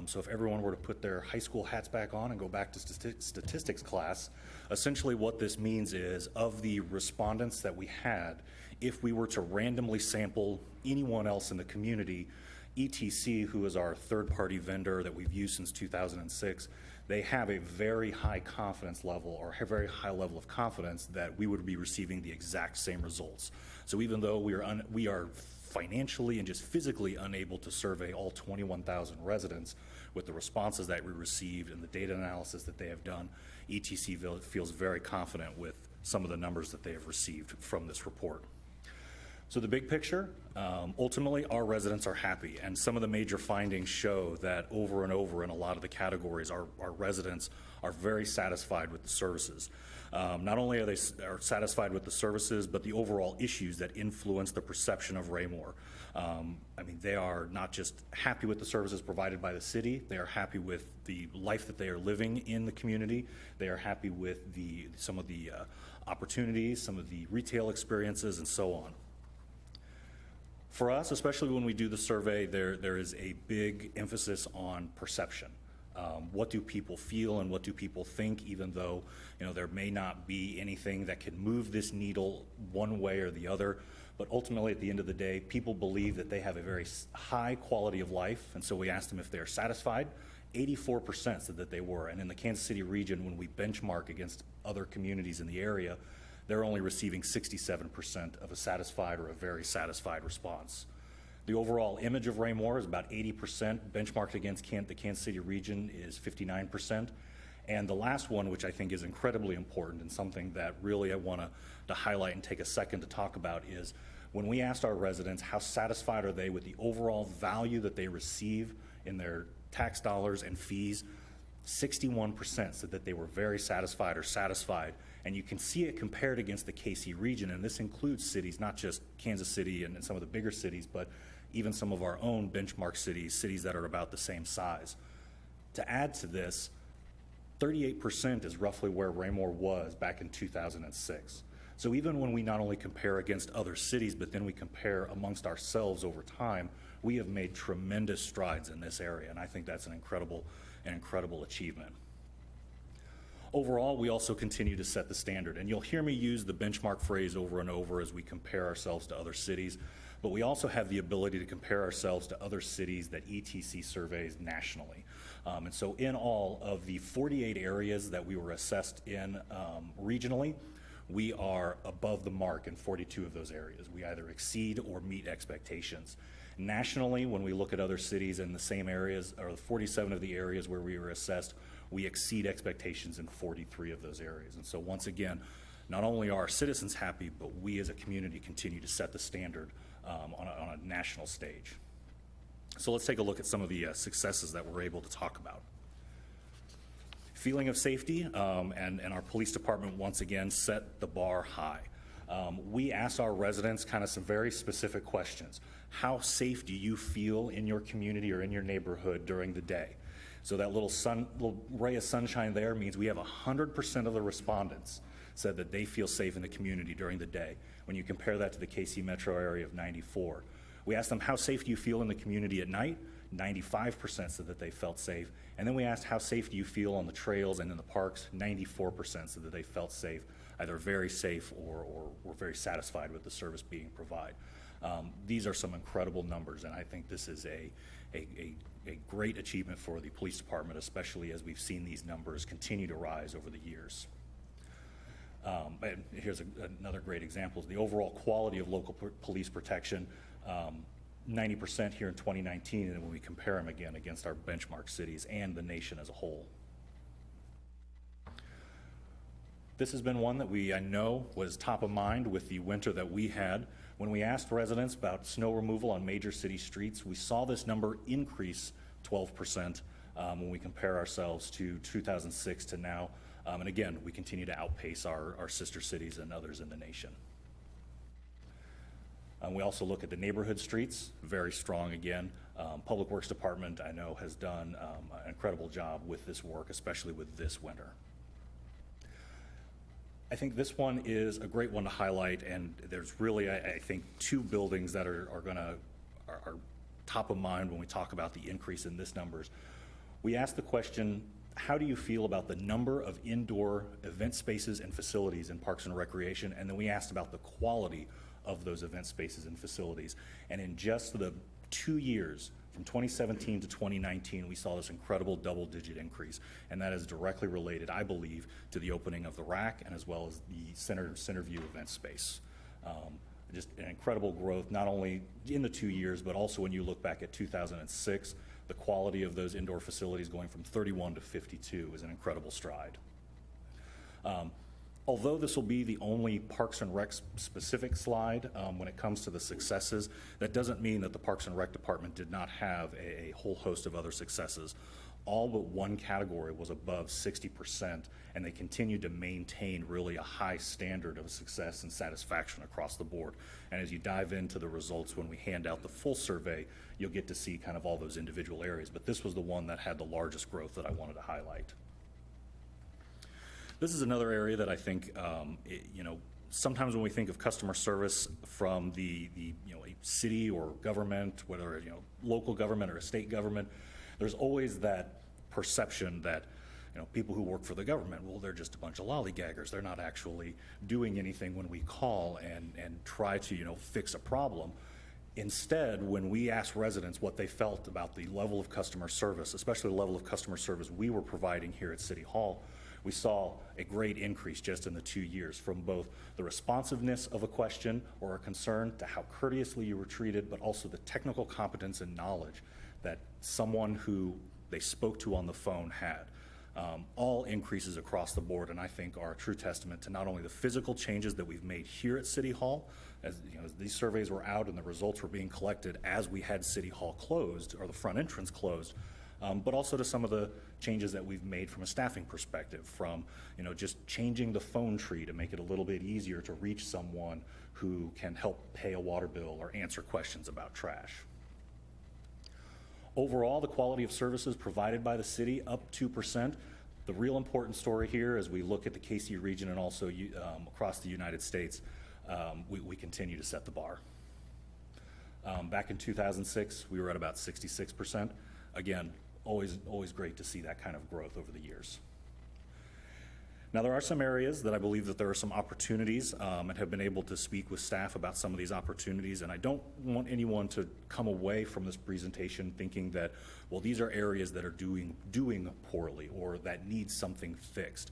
So if everyone were to put their high school hats back on and go back to statistics class, essentially what this means is, of the respondents that we had, if we were to randomly sample anyone else in the community, ETC, who is our third-party vendor that we've used since 2006, they have a very high confidence level, or a very high level of confidence that we would be receiving the exact same results. So even though we are financially and just physically unable to survey all 21,000 residents, with the responses that we received and the data analysis that they have done, ETC feels very confident with some of the numbers that they have received from this report. So the big picture, ultimately our residents are happy, and some of the major findings show that over and over in a lot of the categories, our residents are very satisfied with the services. Not only are they satisfied with the services, but the overall issues that influence the perception of Raymore. I mean, they are not just happy with the services provided by the city, they are happy with the life that they are living in the community. They are happy with some of the opportunities, some of the retail experiences, and so on. For us, especially when we do the survey, there is a big emphasis on perception. What do people feel and what do people think, even though there may not be anything that can move this needle one way or the other. But ultimately, at the end of the day, people believe that they have a very high quality of life, and so we asked them if they're satisfied. 84% said that they were, and in the Kansas City region, when we benchmark against other communities in the area, they're only receiving 67% of a satisfied or a very satisfied response. The overall image of Raymore is about 80%, benchmarked against the Kansas City region is 59%. And the last one, which I think is incredibly important and something that really I want to highlight and take a second to talk about, is when we asked our residents how satisfied are they with the overall value that they receive in their tax dollars and fees, 61% said that they were very satisfied or satisfied. And you can see it compared against the KC region, and this includes cities, not just Kansas City and some of the bigger cities, but even some of our own benchmark cities that are about the same size. To add to this, 38% is roughly where Raymore was back in 2006. So even when we not only compare against other cities, but then we compare amongst ourselves over time, we have made tremendous strides in this area, and I think that's an incredible achievement. Overall, we also continue to set the standard, and you'll hear me use the benchmark phrase over and over as we compare ourselves to other cities, but we also have the ability to compare ourselves to other cities that ETC surveys nationally. And so in all of the 48 areas that we were assessed in regionally, we are above the mark in 42 of those areas. We either exceed or meet expectations. Nationally, when we look at other cities in the same areas, or 47 of the areas where we were assessed, we exceed expectations in 43 of those areas. And so once again, not only are our citizens happy, but we as a community continue to set the standard on a national stage. So let's take a look at some of the successes that we're able to talk about. Feeling of safety, and our police department once again set the bar high. We asked our residents kind of some very specific questions. How safe do you feel in your community or in your neighborhood during the day? So that little ray of sunshine there means we have 100% of the respondents said that they feel safe in the community during the day. When you compare that to the KC metro area of 94. We asked them, how safe do you feel in the community at night? 95% said that they felt safe. And then we asked, how safe do you feel on the trails and in the parks? 94% said that they felt safe, either very safe or were very satisfied with the service being provided. These are some incredible numbers, and I think this is a great achievement for the police department, especially as we've seen these numbers continue to rise over the years. And here's another great example, is the overall quality of local police protection, 90% here in 2019, and when we compare them again against our benchmark cities and the nation as a whole. This has been one that I know was top of mind with the winter that we had. When we asked residents about snow removal on major city streets, we saw this number increase 12% when we compare ourselves to 2006 to now. And again, we continue to outpace our sister cities and others in the nation. We also look at the neighborhood streets, very strong again. Public Works Department, I know, has done an incredible job with this work, especially with this winter. I think this one is a great one to highlight, and there's really, I think, two buildings that are top of mind when we talk about the increase in this numbers. We asked the question, how do you feel about the number of indoor event spaces and facilities in Parks and Recreation? And then we asked about the quality of those event spaces and facilities. And in just the 2 years, from 2017 to 2019, we saw this incredible double-digit increase, and that is directly related, I believe, to the opening of the RAC and as well as the Centerview event space. Just an incredible growth, not only in the 2 years, but also when you look back at 2006, the quality of those indoor facilities going from 31 to 52 is an incredible stride. Although this will be the only Parks and Rec specific slide when it comes to the successes, that doesn't mean that the Parks and Rec Department did not have a whole host of other successes. All but one category was above 60%, and they continued to maintain really a high standard of success and satisfaction across the board. And as you dive into the results when we hand out the full survey, you'll get to see kind of all those individual areas. But this was the one that had the largest growth that I wanted to highlight. This is another area that I think, sometimes when we think of customer service from a city or government, whether local government or a state government, there's always that perception that people who work for the government, well, they're just a bunch of lollygaggers. They're not actually doing anything when we call and try to fix a problem. Instead, when we asked residents what they felt about the level of customer service, especially the level of customer service we were providing here at City Hall, we saw a great increase just in the 2 years, from both the responsiveness of a question or a concern to how courteously you were treated, but also the technical competence and knowledge that someone who they spoke to on the phone had. All increases across the board, and I think are a true testament to not only the physical changes that we've made here at City Hall, as these surveys were out and the results were being collected as we had City Hall closed, or the front entrance closed, but also to some of the changes that we've made from a staffing perspective, from just changing the phone tree to make it a little bit easier to reach someone who can help pay a water bill or answer questions about trash. Overall, the quality of services provided by the city up 2%. The real important story here, as we look at the KC region and also across the United States, we continue to set the bar. Back in 2006, we were at about 66%. Again, always great to see that kind of growth over the years. Now, there are some areas that I believe that there are some opportunities, and have been able to speak with staff about some of these opportunities, and I don't want anyone to come away from this presentation thinking that, well, these are areas that are doing poorly or that need something fixed.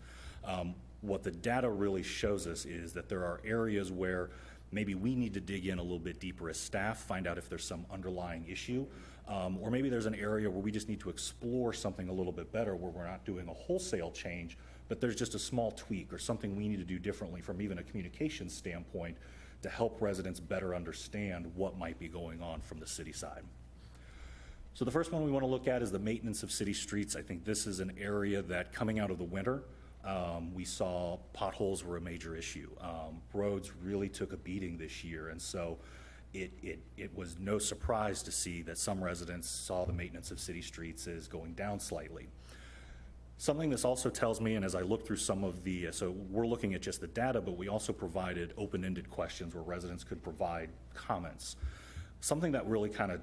What the data really shows us is that there are areas where maybe we need to dig in a little bit deeper as staff, find out if there's some underlying issue, or maybe there's an area where we just need to explore something a little bit better, where we're not doing a wholesale change, but there's just a small tweak or something we need to do differently from even a communications standpoint to help residents better understand what might be going on from the city side. So the first one we want to look at is the maintenance of city streets. I think this is an area that, coming out of the winter, we saw potholes were a major issue. Roads really took a beating this year, and so it was no surprise to see that some residents saw the maintenance of city streets as going down slightly. Something this also tells me, and as I look through some of the, so we're looking at just the data, but we also provided open-ended questions where residents could provide comments. Something that really kind of,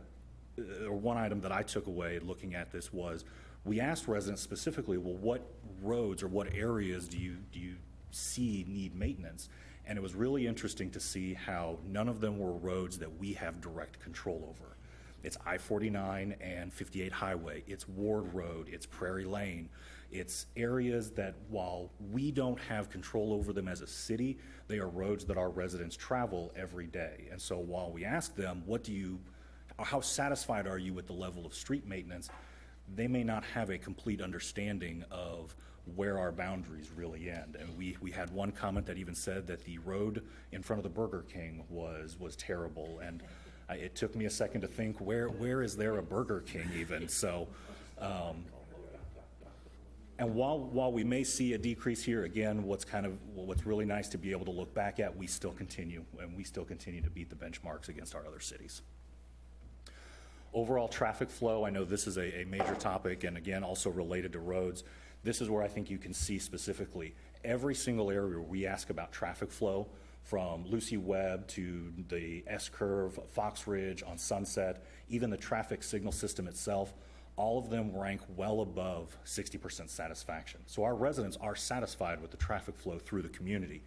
or one item that I took away looking at this was, we asked residents specifically, well, what roads or what areas do you see need maintenance? And it was really interesting to see how none of them were roads that we have direct control over. It's I-49 and 58 Highway, it's Ward Road, it's Prairie Lane. It's areas that, while we don't have control over them as a city, they are roads that our residents travel every day. And so while we ask them, how satisfied are you with the level of street maintenance? they may not have a complete understanding of where our boundaries really end. And we had one comment that even said that the road in front of the Burger King was terrible. And it took me a second to think, where is there a Burger King even? So, and while we may see a decrease here, again, what's really nice to be able to look back at, we still continue to beat the benchmarks against our other cities. Overall traffic flow, I know this is a major topic, and again, also related to roads. This is where I think you can see specifically every single area where we ask about traffic flow, from Lucy Webb to the S-curve, Fox Ridge on Sunset, even the traffic signal system itself, all of them rank well above 60% satisfaction. So our residents are satisfied with the traffic flow through the community.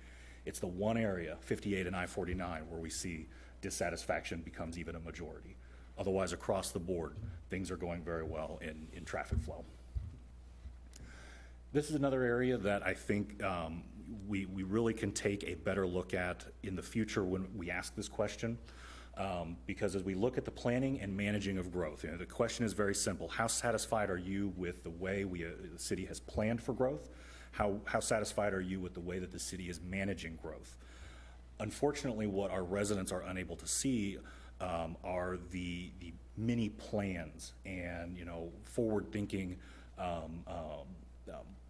It's the one area, 58 and I-49, where we see dissatisfaction becomes even a majority. Otherwise, across the board, things are going very well in traffic flow. This is another area that I think we really can take a better look at in the future when we ask this question. Because as we look at the planning and managing of growth, the question is very simple. How satisfied are you with the way the city has planned for growth? How satisfied are you with the way that the city is managing growth? Unfortunately, what our residents are unable to see are the mini plans and forward-thinking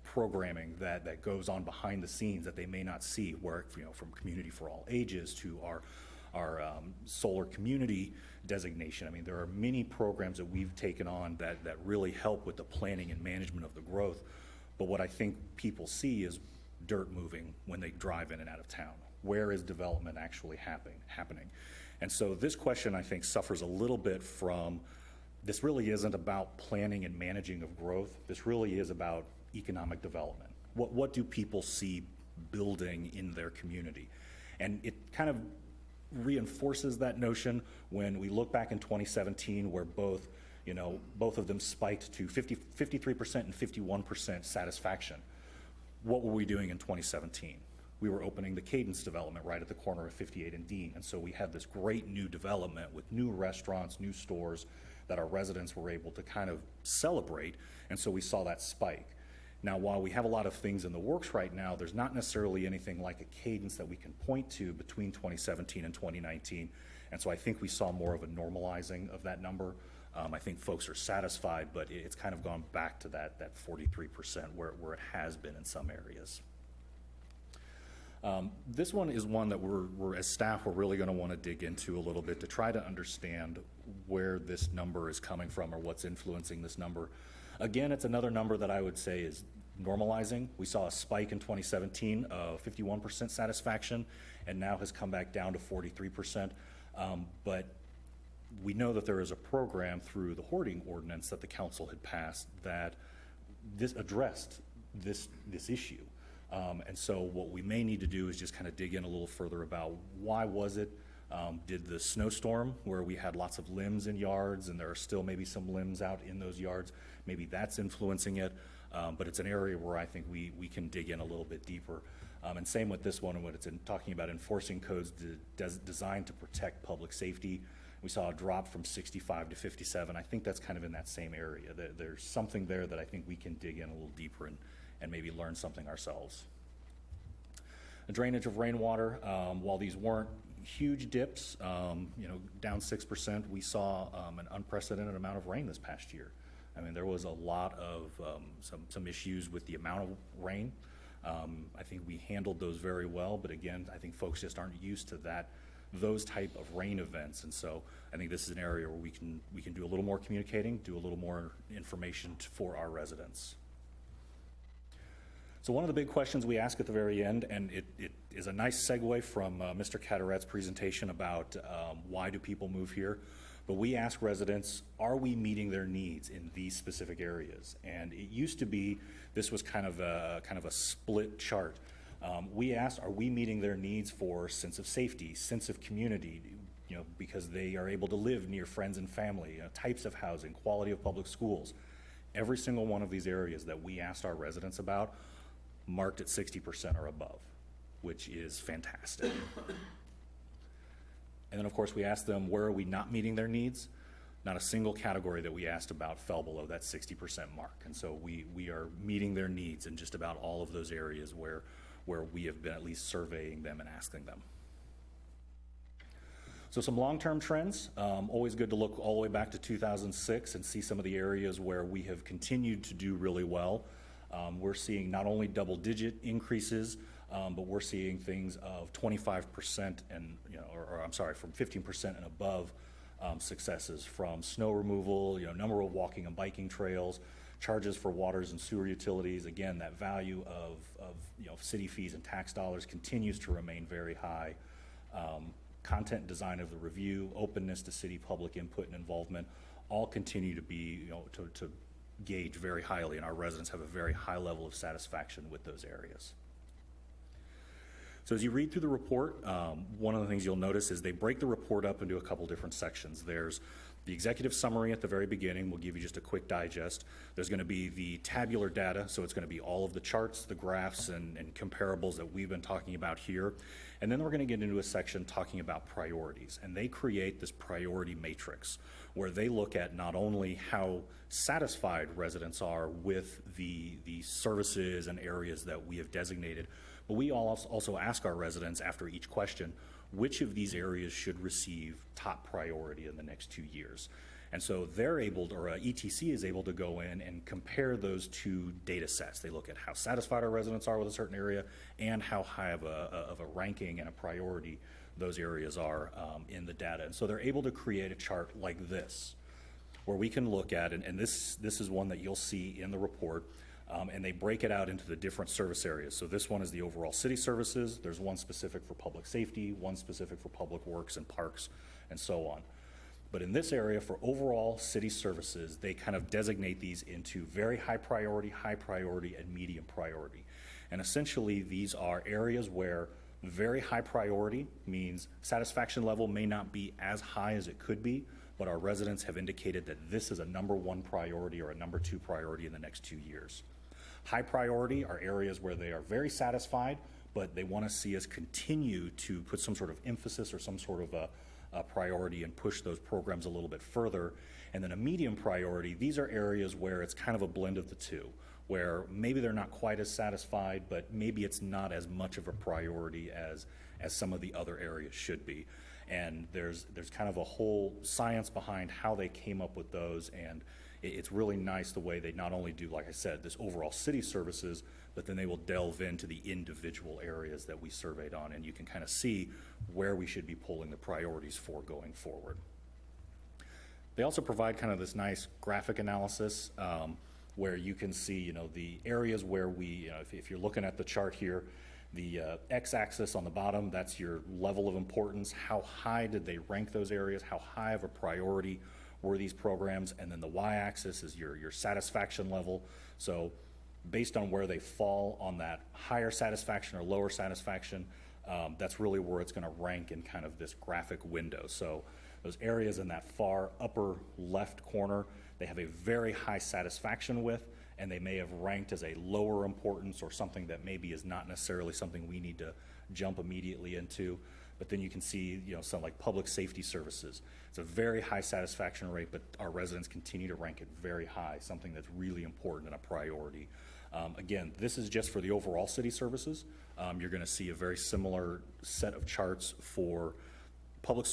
programming that goes on behind the scenes that they may not see. Where from Community for All Ages to our solar community designation. I mean, there are many programs that we've taken on that really help with the planning and management of the growth. But what I think people see is dirt moving when they drive in and out of town. Where is development actually happening? And so this question, I think, suffers a little bit from, this really isn't about planning and managing of growth. This really is about economic development. What do people see building in their community? And it kind of reinforces that notion when we look back in 2017, where both of them spiked to 53% and 51% satisfaction. What were we doing in 2017? We were opening the Cadence development right at the corner of 58 and Dean. And so we had this great new development with new restaurants, new stores that our residents were able to kind of celebrate. And so we saw that spike. Now, while we have a lot of things in the works right now, there's not necessarily anything like a cadence that we can point to between 2017 and 2019. And so I think we saw more of a normalizing of that number. I think folks are satisfied, but it's kind of gone back to that 43% where it has been in some areas. This one is one that we're as staff, we're really going to want to dig into a little bit to try to understand where this number is coming from or what's influencing this number. Again, it's another number that I would say is normalizing. We saw a spike in 2017 of 51% satisfaction, and now has come back down to 43%. But we know that there is a program through the hoarding ordinance that the council had passed that addressed this issue. And so what we may need to do is just kind of dig in a little further about why was it? Did the snowstorm, where we had lots of limbs in yards and there are still maybe some limbs out in those yards, maybe that's influencing it. But it's an area where I think we can dig in a little bit deeper. And same with this one, when it's talking about enforcing codes designed to protect public safety. We saw a drop from 65 to 57. I think that's kind of in that same area. There's something there that I think we can dig in a little deeper and maybe learn something ourselves. The drainage of rainwater, while these weren't huge dips, down 6%, we saw an unprecedented amount of rain this past year. I mean, there was a lot of some issues with the amount of rain. I think we handled those very well, but again, I think folks just aren't used to those type of rain events. And so I think this is an area where we can do a little more communicating, do a little more information for our residents. So one of the big questions we ask at the very end, and it is a nice segue from Mr. Cataret's presentation about why do people move here, but we ask residents, are we meeting their needs in these specific areas? And it used to be, this was kind of a split chart. We asked, are we meeting their needs for sense of safety, sense of community, because they are able to live near friends and family, types of housing, quality of public schools. Every single one of these areas that we asked our residents about marked at 60% or above, which is fantastic. And then, of course, we asked them, where are we not meeting their needs? not a single category that we asked about fell below that 60% mark. And so we are meeting their needs in just about all of those areas where we have been at least surveying them and asking them. So some long-term trends, always good to look all the way back to 2006 and see some of the areas where we have continued to do really well. We're seeing not only double-digit increases, but we're seeing things of 25% and, or I'm sorry, from 15% and above successes, from snow removal, number of walking and biking trails, charges for waters and sewer utilities. Again, that value of city fees and tax dollars continues to remain very high. Content design of the review, openness to city public input and involvement, all continue to be, to gauge very highly, and our residents have a very high level of satisfaction with those areas. So as you read through the report, one of the things you'll notice is they break the report up into a couple different sections. There's the executive summary at the very beginning. We'll give you just a quick digest. There's going to be the tabular data, so it's going to be all of the charts, the graphs, and comparables that we've been talking about here. And then we're going to get into a section talking about priorities. And they create this priority matrix where they look at not only how satisfied residents are with the services and areas that we have designated, but we also ask our residents after each question, which of these areas should receive top priority in the next 2 years. And so they're able to, or ETC is able to go in and compare those two data sets. They look at how satisfied our residents are with a certain area and how high of a ranking and a priority those areas are in the data. And so they're able to create a chart like this, where we can look at, and this is one that you'll see in the report, and they break it out into the different service areas. So this one is the overall city services. There's one specific for public safety, one specific for public works and parks, and so on. But in this area, for overall city services, they kind of designate these into very high priority, and medium priority. And essentially, these are areas where very high priority means satisfaction level may not be as high as it could be, but our residents have indicated that this is a #1 priority or a #2 priority in the next 2 years. High priority are areas where they are very satisfied, but they want to see us continue to put some sort of emphasis or some sort of a priority and push those programs a little bit further. And then a medium priority, these are areas where it's kind of a blend of the two, where maybe they're not quite as satisfied, but maybe it's not as much of a priority as some of the other areas should be. And there's kind of a whole science behind how they came up with those, and it's really nice the way they not only do, like I said, this overall city services, but then they will delve into the individual areas that we surveyed on, and you can kind of see where we should be pulling the priorities for going forward. They also provide kind of this nice graphic analysis where you can see, the areas where we, if you're looking at the chart here, the x-axis on the bottom, that's your level of importance. How high did they rank those areas? How high of a priority were these programs? And then the y-axis is your satisfaction level. So based on where they fall on that higher satisfaction or lower satisfaction, that's really where it's going to rank in kind of this graphic window. So those areas in that far upper left corner, they have a very high satisfaction with, and they may have ranked as a lower importance or something that maybe is not necessarily something we need to jump immediately into. But then you can see, some like public safety services. It's a very high satisfaction rate, but our residents continue to rank it very high, something that's really important and a priority. Again, this is just for the overall city services. You're going to see a very similar set of charts for public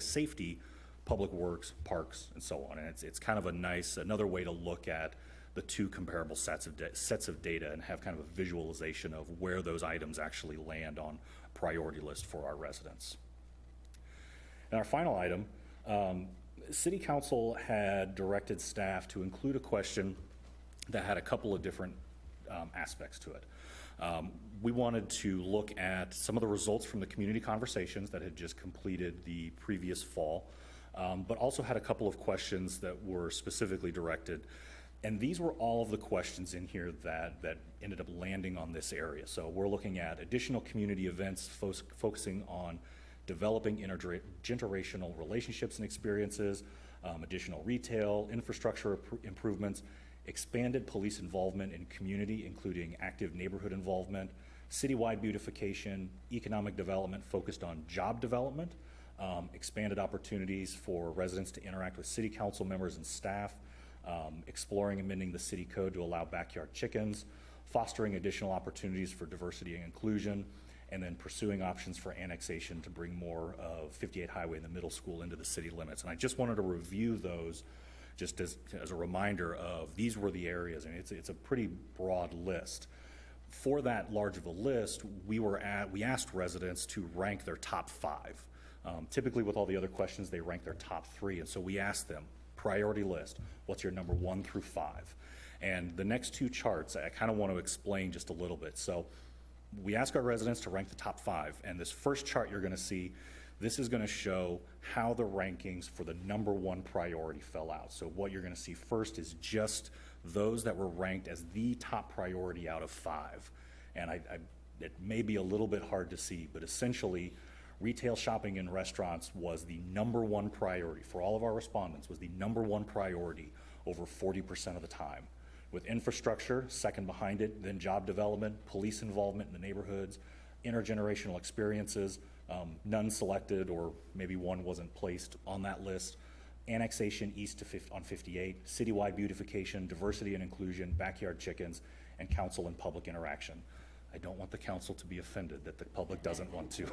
safety, public works, parks, and so on. And it's kind of another way to look at the two comparable sets of data and have kind of a visualization of where those items actually land on priority list for our residents. And our final item, City Council had directed staff to include a question that had a couple of different aspects to it. We wanted to look at some of the results from the community conversations that had just completed the previous fall, but also had a couple of questions that were specifically directed. And these were all of the questions in here that ended up landing on this area. So we're looking at additional community events focusing on developing intergenerational relationships and experiences, additional retail, infrastructure improvements, expanded police involvement in community, including active neighborhood involvement, citywide beautification, economic development focused on job development, expanded opportunities for residents to interact with city council members and staff, exploring amending the city code to allow backyard chickens, fostering additional opportunities for diversity and inclusion, and then pursuing options for annexation to bring more of 58 Highway and the middle school into the city limits. And I just wanted to review those just as a reminder of these were the areas, and it's a pretty broad list. For that large of a list, we asked residents to rank their top 5. Typically with all the other questions, they rank their top 3, and so we asked them, priority list, what's your number 1 through 5? And the next 2 charts, I kind of want to explain just a little bit. So we ask our residents to rank the top 5, and this first chart you're going to see, this is going to show how the rankings for the number 1 priority fell out. So what you're going to see first is just those that were ranked as the top priority out of 5. And it may be a little bit hard to see, but essentially, retail, shopping, and restaurants was the number 1 priority for all of our respondents, was the number 1 priority over 40% of the time. With infrastructure, second behind it, then job development, police involvement in the neighborhoods, intergenerational experiences, none selected, or maybe one wasn't placed on that list, annexation east on 58, citywide beautification, diversity and inclusion, backyard chickens, and council and public interaction. I don't want the council to be offended that the public doesn't want to.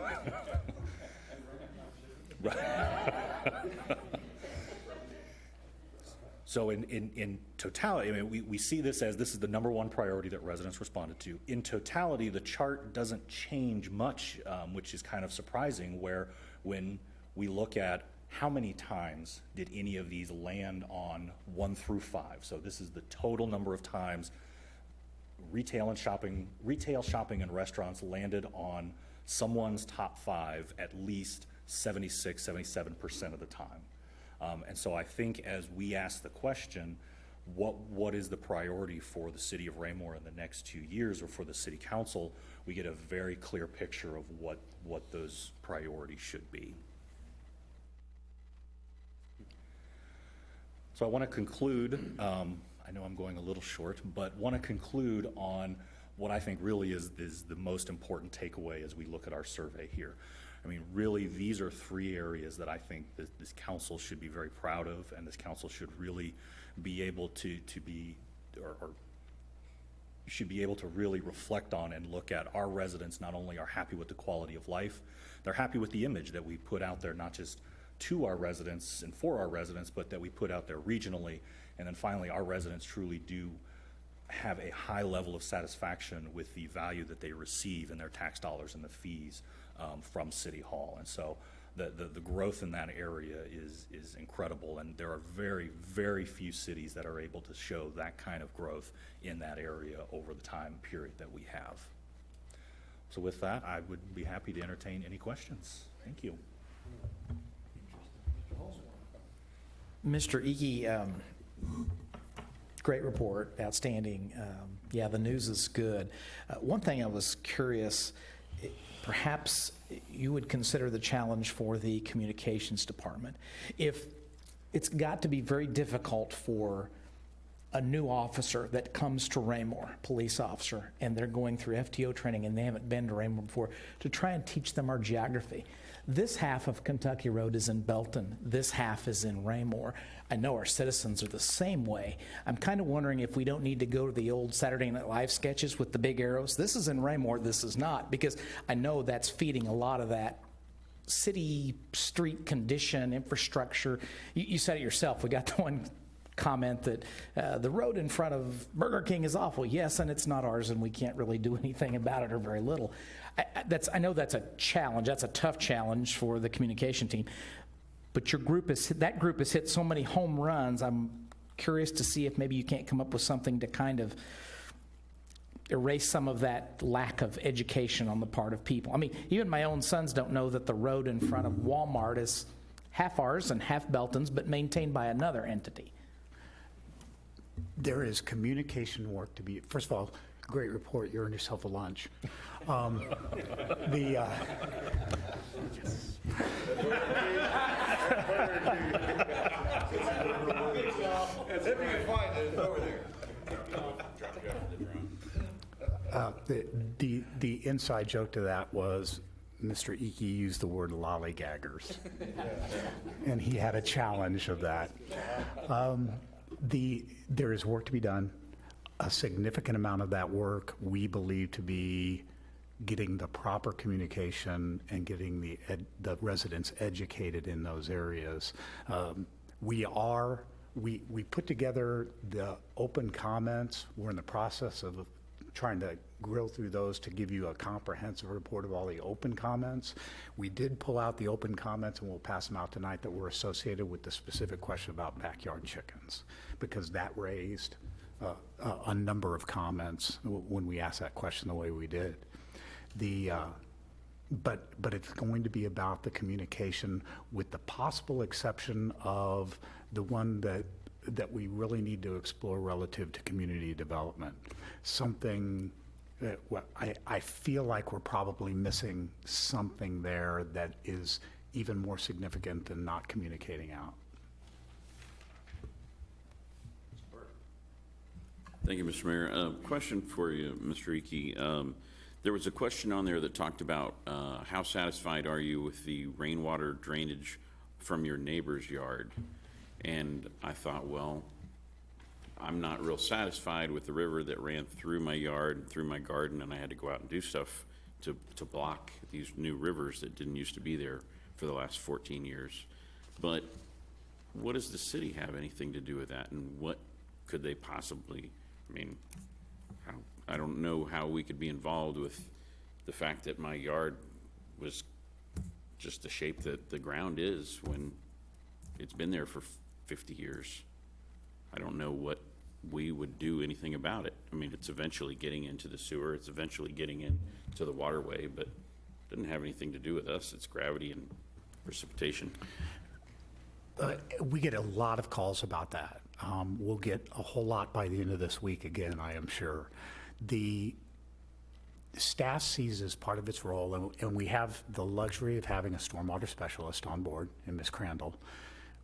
So in totality, I mean, we see this as this is the number 1 priority that residents responded to. In totality, the chart doesn't change much, which is kind of surprising, where when we look at how many times did any of these land on 1 through 5. So this is the total number of times retail, shopping, and restaurants landed on someone's top 5 at least 76, 77% of the time. And so I think as we ask the question, what is the priority for the city of Raymore in the next 2 years, or for the city council, we get a very clear picture of what those priorities should be. So I want to conclude, I know I'm going a little short, but want to conclude on what I think really is the most important takeaway as we look at our survey here. I mean, really, these are 3 areas that I think that this council should be very proud of, and this council should really be able to be, or should be able to really reflect on and look at. Our residents not only are happy with the quality of life, they're happy with the image that we put out there, not just to our residents and for our residents, but that we put out there regionally. And then finally, our residents truly do have a high level of satisfaction with the value that they receive in their tax dollars and the fees from City Hall. And so the growth in that area is incredible, and there are very, very few cities that are able to show that kind of growth in that area over the time period that we have. So with that, I would be happy to entertain any questions. Thank you. Mr. Iggy, great report, outstanding. Yeah, the news is good. One thing I was curious, perhaps you would consider the challenge for the communications department. If it's got to be very difficult for a new officer that comes to Raymore, police officer, and they're going through FTO training and they haven't been to Raymore before, to try and teach them our geography. This half of Kentucky Road is in Belton. This half is in Raymore. I know our citizens are the same way. I'm kind of wondering if we don't need to go to the old Saturday Night Live sketches with the big arrows. This is in Raymore, this is not, because I know that's feeding a lot of that city street condition, infrastructure. You said it yourself. We got the one comment that the road in front of Burger King is awful. Yes, and it's not ours, and we can't really do anything about it, or very little. I know that's a challenge. That's a tough challenge for the communication team. But that group has hit so many home runs. I'm curious to see if maybe you can't come up with something to kind of erase some of that lack of education on the part of people. I mean, even my own sons don't know that the road in front of Walmart is half ours and half Belton's, but maintained by another entity. There is communication work to be, first of all, great report, you earned yourself a lunch. The inside joke to that was Mr. Ike used the word lollygaggers. And he had a challenge of that. There is work to be done. A significant amount of that work we believe to be getting the proper communication and getting the residents educated in those areas. We put together the open comments. We're in the process of trying to grill through those to give you a comprehensive report of all the open comments. We did pull out the open comments, and we'll pass them out tonight, that were associated with the specific question about backyard chickens, because that raised a number of comments when we asked that question the way we did. But it's going to be about the communication, with the possible exception of the one that we really need to explore relative to community development. Something that I feel like we're probably missing something there that is even more significant than not communicating out. Thank you, Mr. Mayor. Question for you, Mr. Ike. There was a question on there that talked about how satisfied are you with the rainwater drainage from your neighbor's yard? And I thought, well, I'm not real satisfied with the river that ran through my yard and through my garden, and I had to go out and do stuff to block these new rivers that didn't used to be there for the last 14 years. But what does the city have anything to do with that, and what could they possibly, I mean, I don't know how we could be involved with the fact that my yard was just the shape that the ground is when it's been there for 50 years. I don't know what we would do anything about it. I mean, it's eventually getting into the sewer, it's eventually getting into the waterway, but it doesn't have anything to do with us. It's gravity and precipitation. We get a lot of calls about that. We'll get a whole lot by the end of this week again, I am sure. The staff sees as part of its role, and we have the luxury of having a stormwater specialist on board in Ms. Crandall.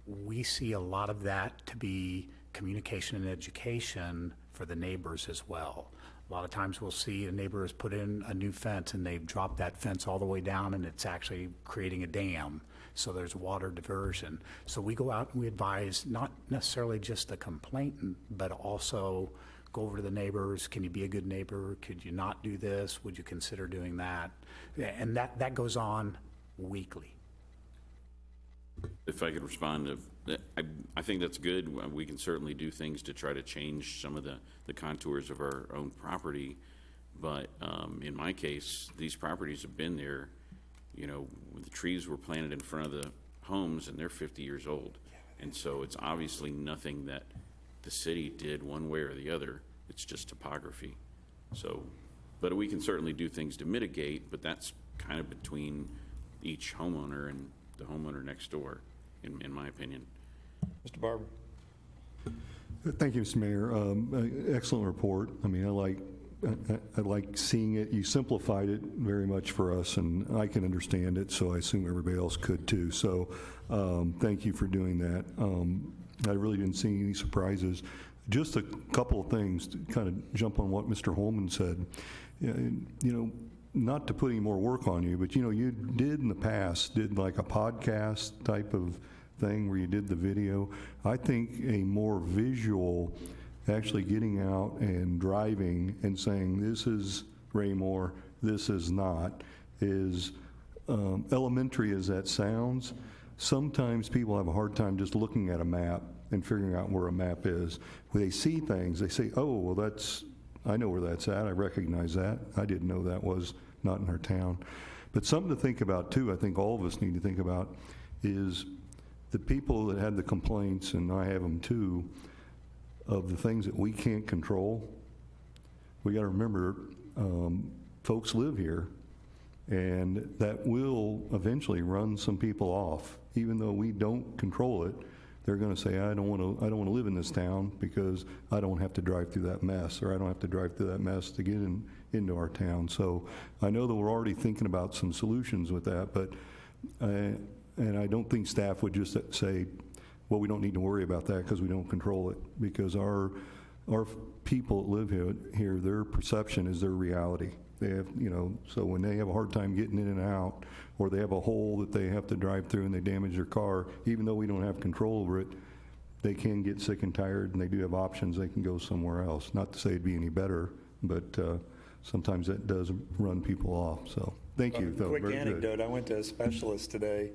We see a lot of that to be communication and education for the neighbors as well. A lot of times we'll see a neighbor has put in a new fence and they've dropped that fence all the way down, and it's actually creating a dam. So there's water diversion. So we go out and we advise not necessarily just the complainant, but also go over to the neighbors. Can you be a good neighbor? Could you not do this? Would you consider doing that? And that goes on weekly. If I could respond to that, I think that's good. We can certainly do things to try to change some of the contours of our own property. But in my case, these properties have been there, you know, the trees were planted in front of the homes and they're 50 years old. And so it's obviously nothing that the city did one way or the other. It's just topography. So, but we can certainly do things to mitigate, but that's kind of between each homeowner and the homeowner next door, in my opinion. Mr. Barber. Thank you, Mr. Mayor. Excellent report. I mean, I like seeing it. You simplified it very much for us, and I can understand it, so I assume everybody else could too. So thank you for doing that. I really didn't see any surprises. Just a couple of things to kind of jump on what Mr. Holman said. You know, not to put any more work on you, but you know, you did in the past, did like a podcast type of thing where you did the video. I think a more visual, actually getting out and driving and saying, this is Raymore, this is not, is elementary as that sounds. Sometimes people have a hard time just looking at a map and figuring out where a map is. When they see things, they say, oh, well, that's, I know where that's at, I recognize that. I didn't know that was not in our town. But something to think about too, I think all of us need to think about, is the people that had the complaints, and I have them too, of the things that we can't control. We got to remember, folks live here, and that will eventually run some people off. Even though we don't control it, they're going to say, I don't want to live in this town because I don't have to drive through that mess, or I don't have to drive through that mess to get into our town. So I know that we're already thinking about some solutions with that, but and I don't think staff would just say, well, we don't need to worry about that because we don't control it, because our people that live here, their perception is their reality. They have, so when they have a hard time getting in and out, or they have a hole that they have to drive through and they damage their car, even though we don't have control over it, they can get sick and tired, and they do have options. They can go somewhere else. Not to say it'd be any better, but sometimes that does run people off. So thank you. though. Quick Very good. anecdote, I went to a specialist today,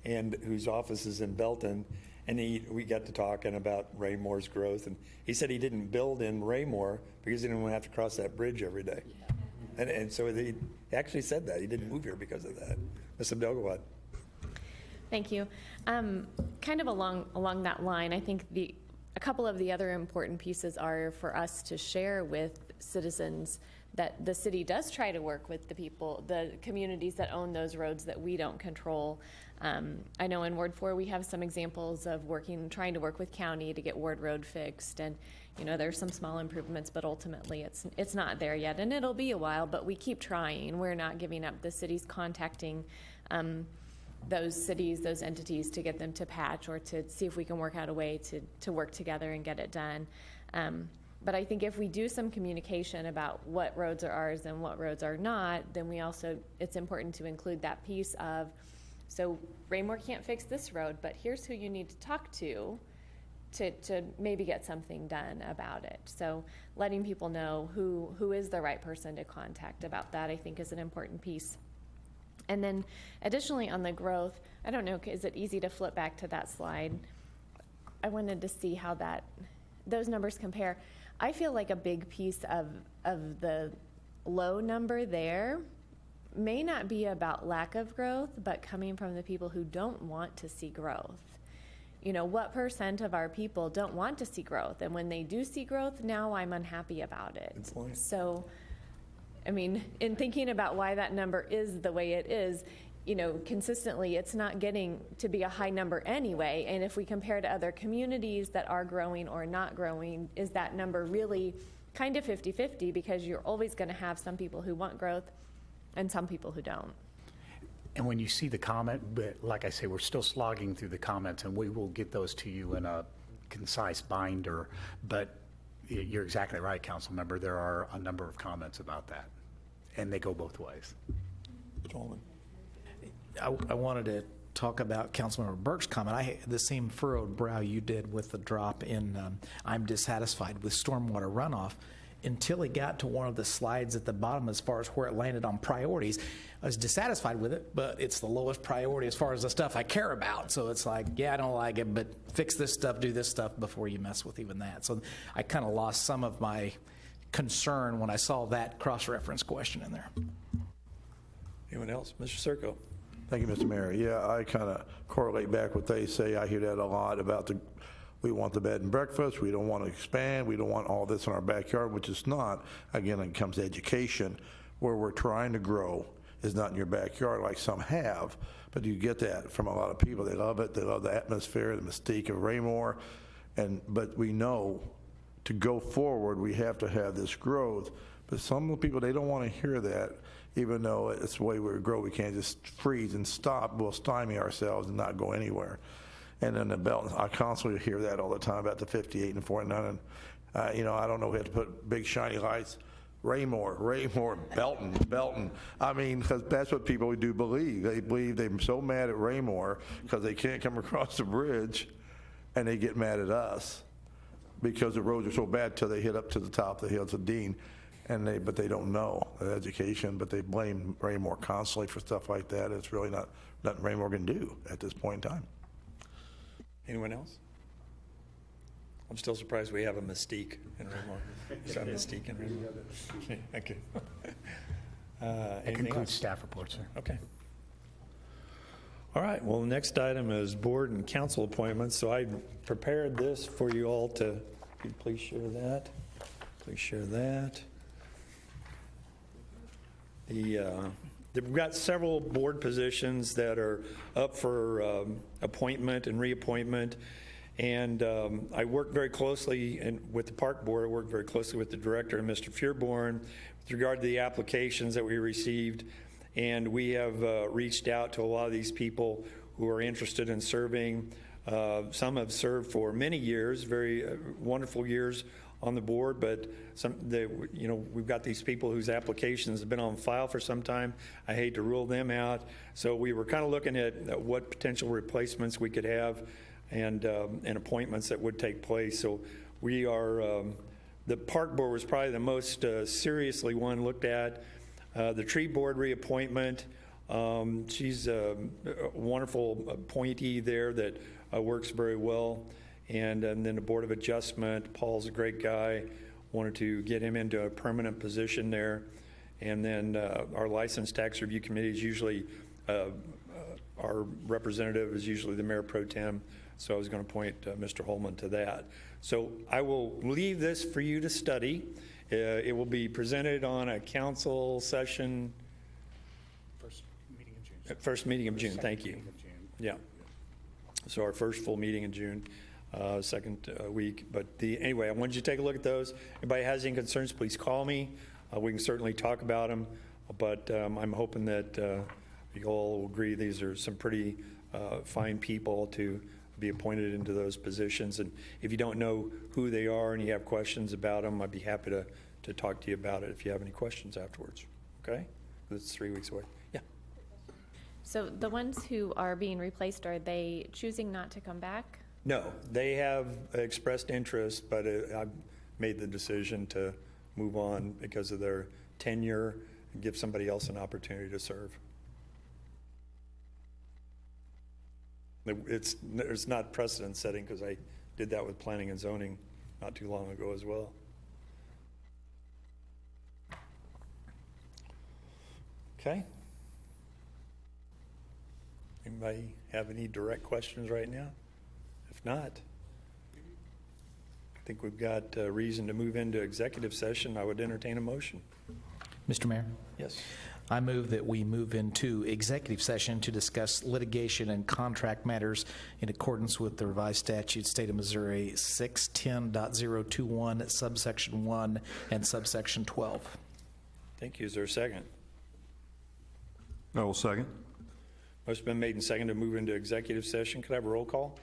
and whose office is in Belton, and we got to talking about Raymore's growth, and he said he didn't build in Raymore because he didn't want to have to cross that bridge every day. And so he actually said that. He didn't move here because of that. Ms. Abdelgawad. Thank you. Kind of along that line, I think a couple of the other important pieces are for us to share with citizens that the city does try to work with the people, the communities that own those roads that we don't control. I know in Ward 4 we have some examples of trying to work with county to get Ward Road fixed, and there's some small improvements, but ultimately it's not there yet, and it'll be a while, but we keep trying. We're not giving up. The city's contacting those cities, those entities, to get them to patch or to see if we can work out a way to work together and get it done. But I think if we do some communication about what roads are ours and what roads are not, then it's important to include that piece of, so Raymore can't fix this road, but here's who you need to talk to maybe get something done about it. So letting people know who is the right person to contact about that, I think, is an important piece. And then additionally on the growth, I don't know, is it easy to flip back to that slide? I wanted to see how those numbers compare. I feel like a big piece of the low number there may not be about lack of growth, but coming from the people who don't want to see growth. What % of our people don't want to see growth? And when they do see growth, now I'm unhappy about it. Good point. So, in thinking about why that number is the way it is, consistently, it's not getting to be a high number anyway. And if we compare to other communities that are growing or not growing, is that number really kind of 50-50? Because you're always going to have some people who want growth and some people who don't. And when you see the comment, but like I say, we're still slogging through the comments, and we will get those to you in a concise binder. But you're exactly right, council member. There are a number of comments about that, and they go both ways. I wanted to talk about Councilmember Burke's comment. I had the same furrowed brow you did with the drop in I'm dissatisfied with stormwater runoff, until he got to one of the slides at the bottom as far as where it landed on priorities. I was dissatisfied with it, but it's the lowest priority as far as the stuff I care about. So it's like, yeah, I don't like it, but fix this stuff, do this stuff before you mess with even that. So I kind of lost some of my concern when I saw that cross-reference question in there. Anyone else? Mr. Circo. Thank you, Mr. Mayor. Yeah, I kind of correlate back what they say. I hear that a lot about we want the bed and breakfast, we don't want to expand, we don't want all this in our backyard, which is not. Again, it comes to education. Where we're trying to grow is not in your backyard like some have, but you get that from a lot of people. They love it, they love the atmosphere, the mystique of Raymore, but we know to go forward, we have to have this growth. But some people, they don't want to hear that, even though it's the way we grow. We can't just freeze and stop. We'll stymie ourselves and not go anywhere. And then the belt, I constantly hear that all the time about the 58 and 49. And, I don't know, we have to put big shiny lights. Raymore, Belton. I mean, because that's what people do believe. They believe they're so mad at Raymore because they can't come across the bridge, and they get mad at us because the roads are so bad till they hit up to the top of the hill to Dean. But they don't know the education, but they blame Raymore constantly for stuff like that. It's really not nothing Raymore can do at this point in time. Anyone else? I'm still surprised we have a mystique in Raymore. Is that a mystique in Raymore? Okay. That Anything concludes else? staff report, sir. Okay. All right, well, the next item is board and council appointments. So I prepared this for you all to, if you'd please share that. Please share that. We've got several board positions that are up for appointment and reappointment. And I work very closely with the park board. I work very closely with the director and Mr. Feuerborn with regard to the applications that we received. And we have reached out to a lot of these people who are interested in serving. Some have served for many years, very wonderful years on the board, but we've got these people whose applications have been on file for some time. I hate to rule them out. So we were kind of looking at what potential replacements we could have and appointments that would take place. So we are, the park board was probably the most seriously one looked at. The tree board reappointment, she's a wonderful appointee there that works very well. And then the Board of Adjustment, Paul's a great guy, wanted to get him into a permanent position there. And then our License Tax Review Committee is usually, our representative is usually the Mayor Pro Tem, so I was going to appoint Mr. Holman to that. So I will leave this for you to study. It will be presented on a council session. First meeting of June, thank you. Yeah. So our first full meeting in June, second week. But anyway, I wanted you to take a look at those. Anybody has any concerns, please call me. We can certainly talk about them. But I'm hoping that you all will agree these are some pretty fine people to be appointed into those positions. And if you don't know who they are and you have questions about them, I'd be happy to talk to you about it if you have any questions afterwards. Okay? It's 3 weeks away. Yeah. So the ones who are being replaced, are they choosing not to come back? No, they have expressed interest, but I've made the decision to move on because of their tenure and give somebody else an opportunity to serve. It's not precedent setting because I did that with planning and zoning not too long ago as well. Okay. Anybody have any direct questions right now? If not, I think we've got reason to move into executive session. I would entertain a motion. Mr. Mayor? Yes. I move that we move into executive session to discuss litigation and contract matters in accordance with the revised statute, State of Missouri 610.021, subsection 1 and subsection 12. Thank you. Is there a second? I will second. Motion been made and seconded to move into executive session. Could I have a roll call?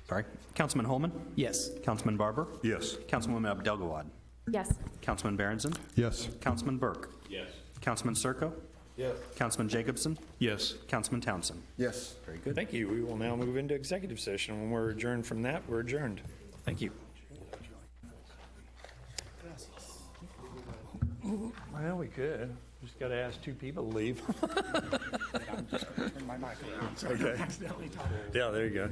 Sorry. Councilman Holman? Yes. Councilman Barber? Yes. Councilwoman Abdelgawad? Yes. Councilman Berenson? Yes. Councilman Burke? Yes. Councilman Serko? Yes. Councilman Jacobson? Yes. Councilman Townsend? Yes. Very good. Thank you. We will now move into executive session. When we're adjourned from that, we're adjourned. Thank you. Well, we could. Just got to ask two people to leave. Okay. Yeah, there you go.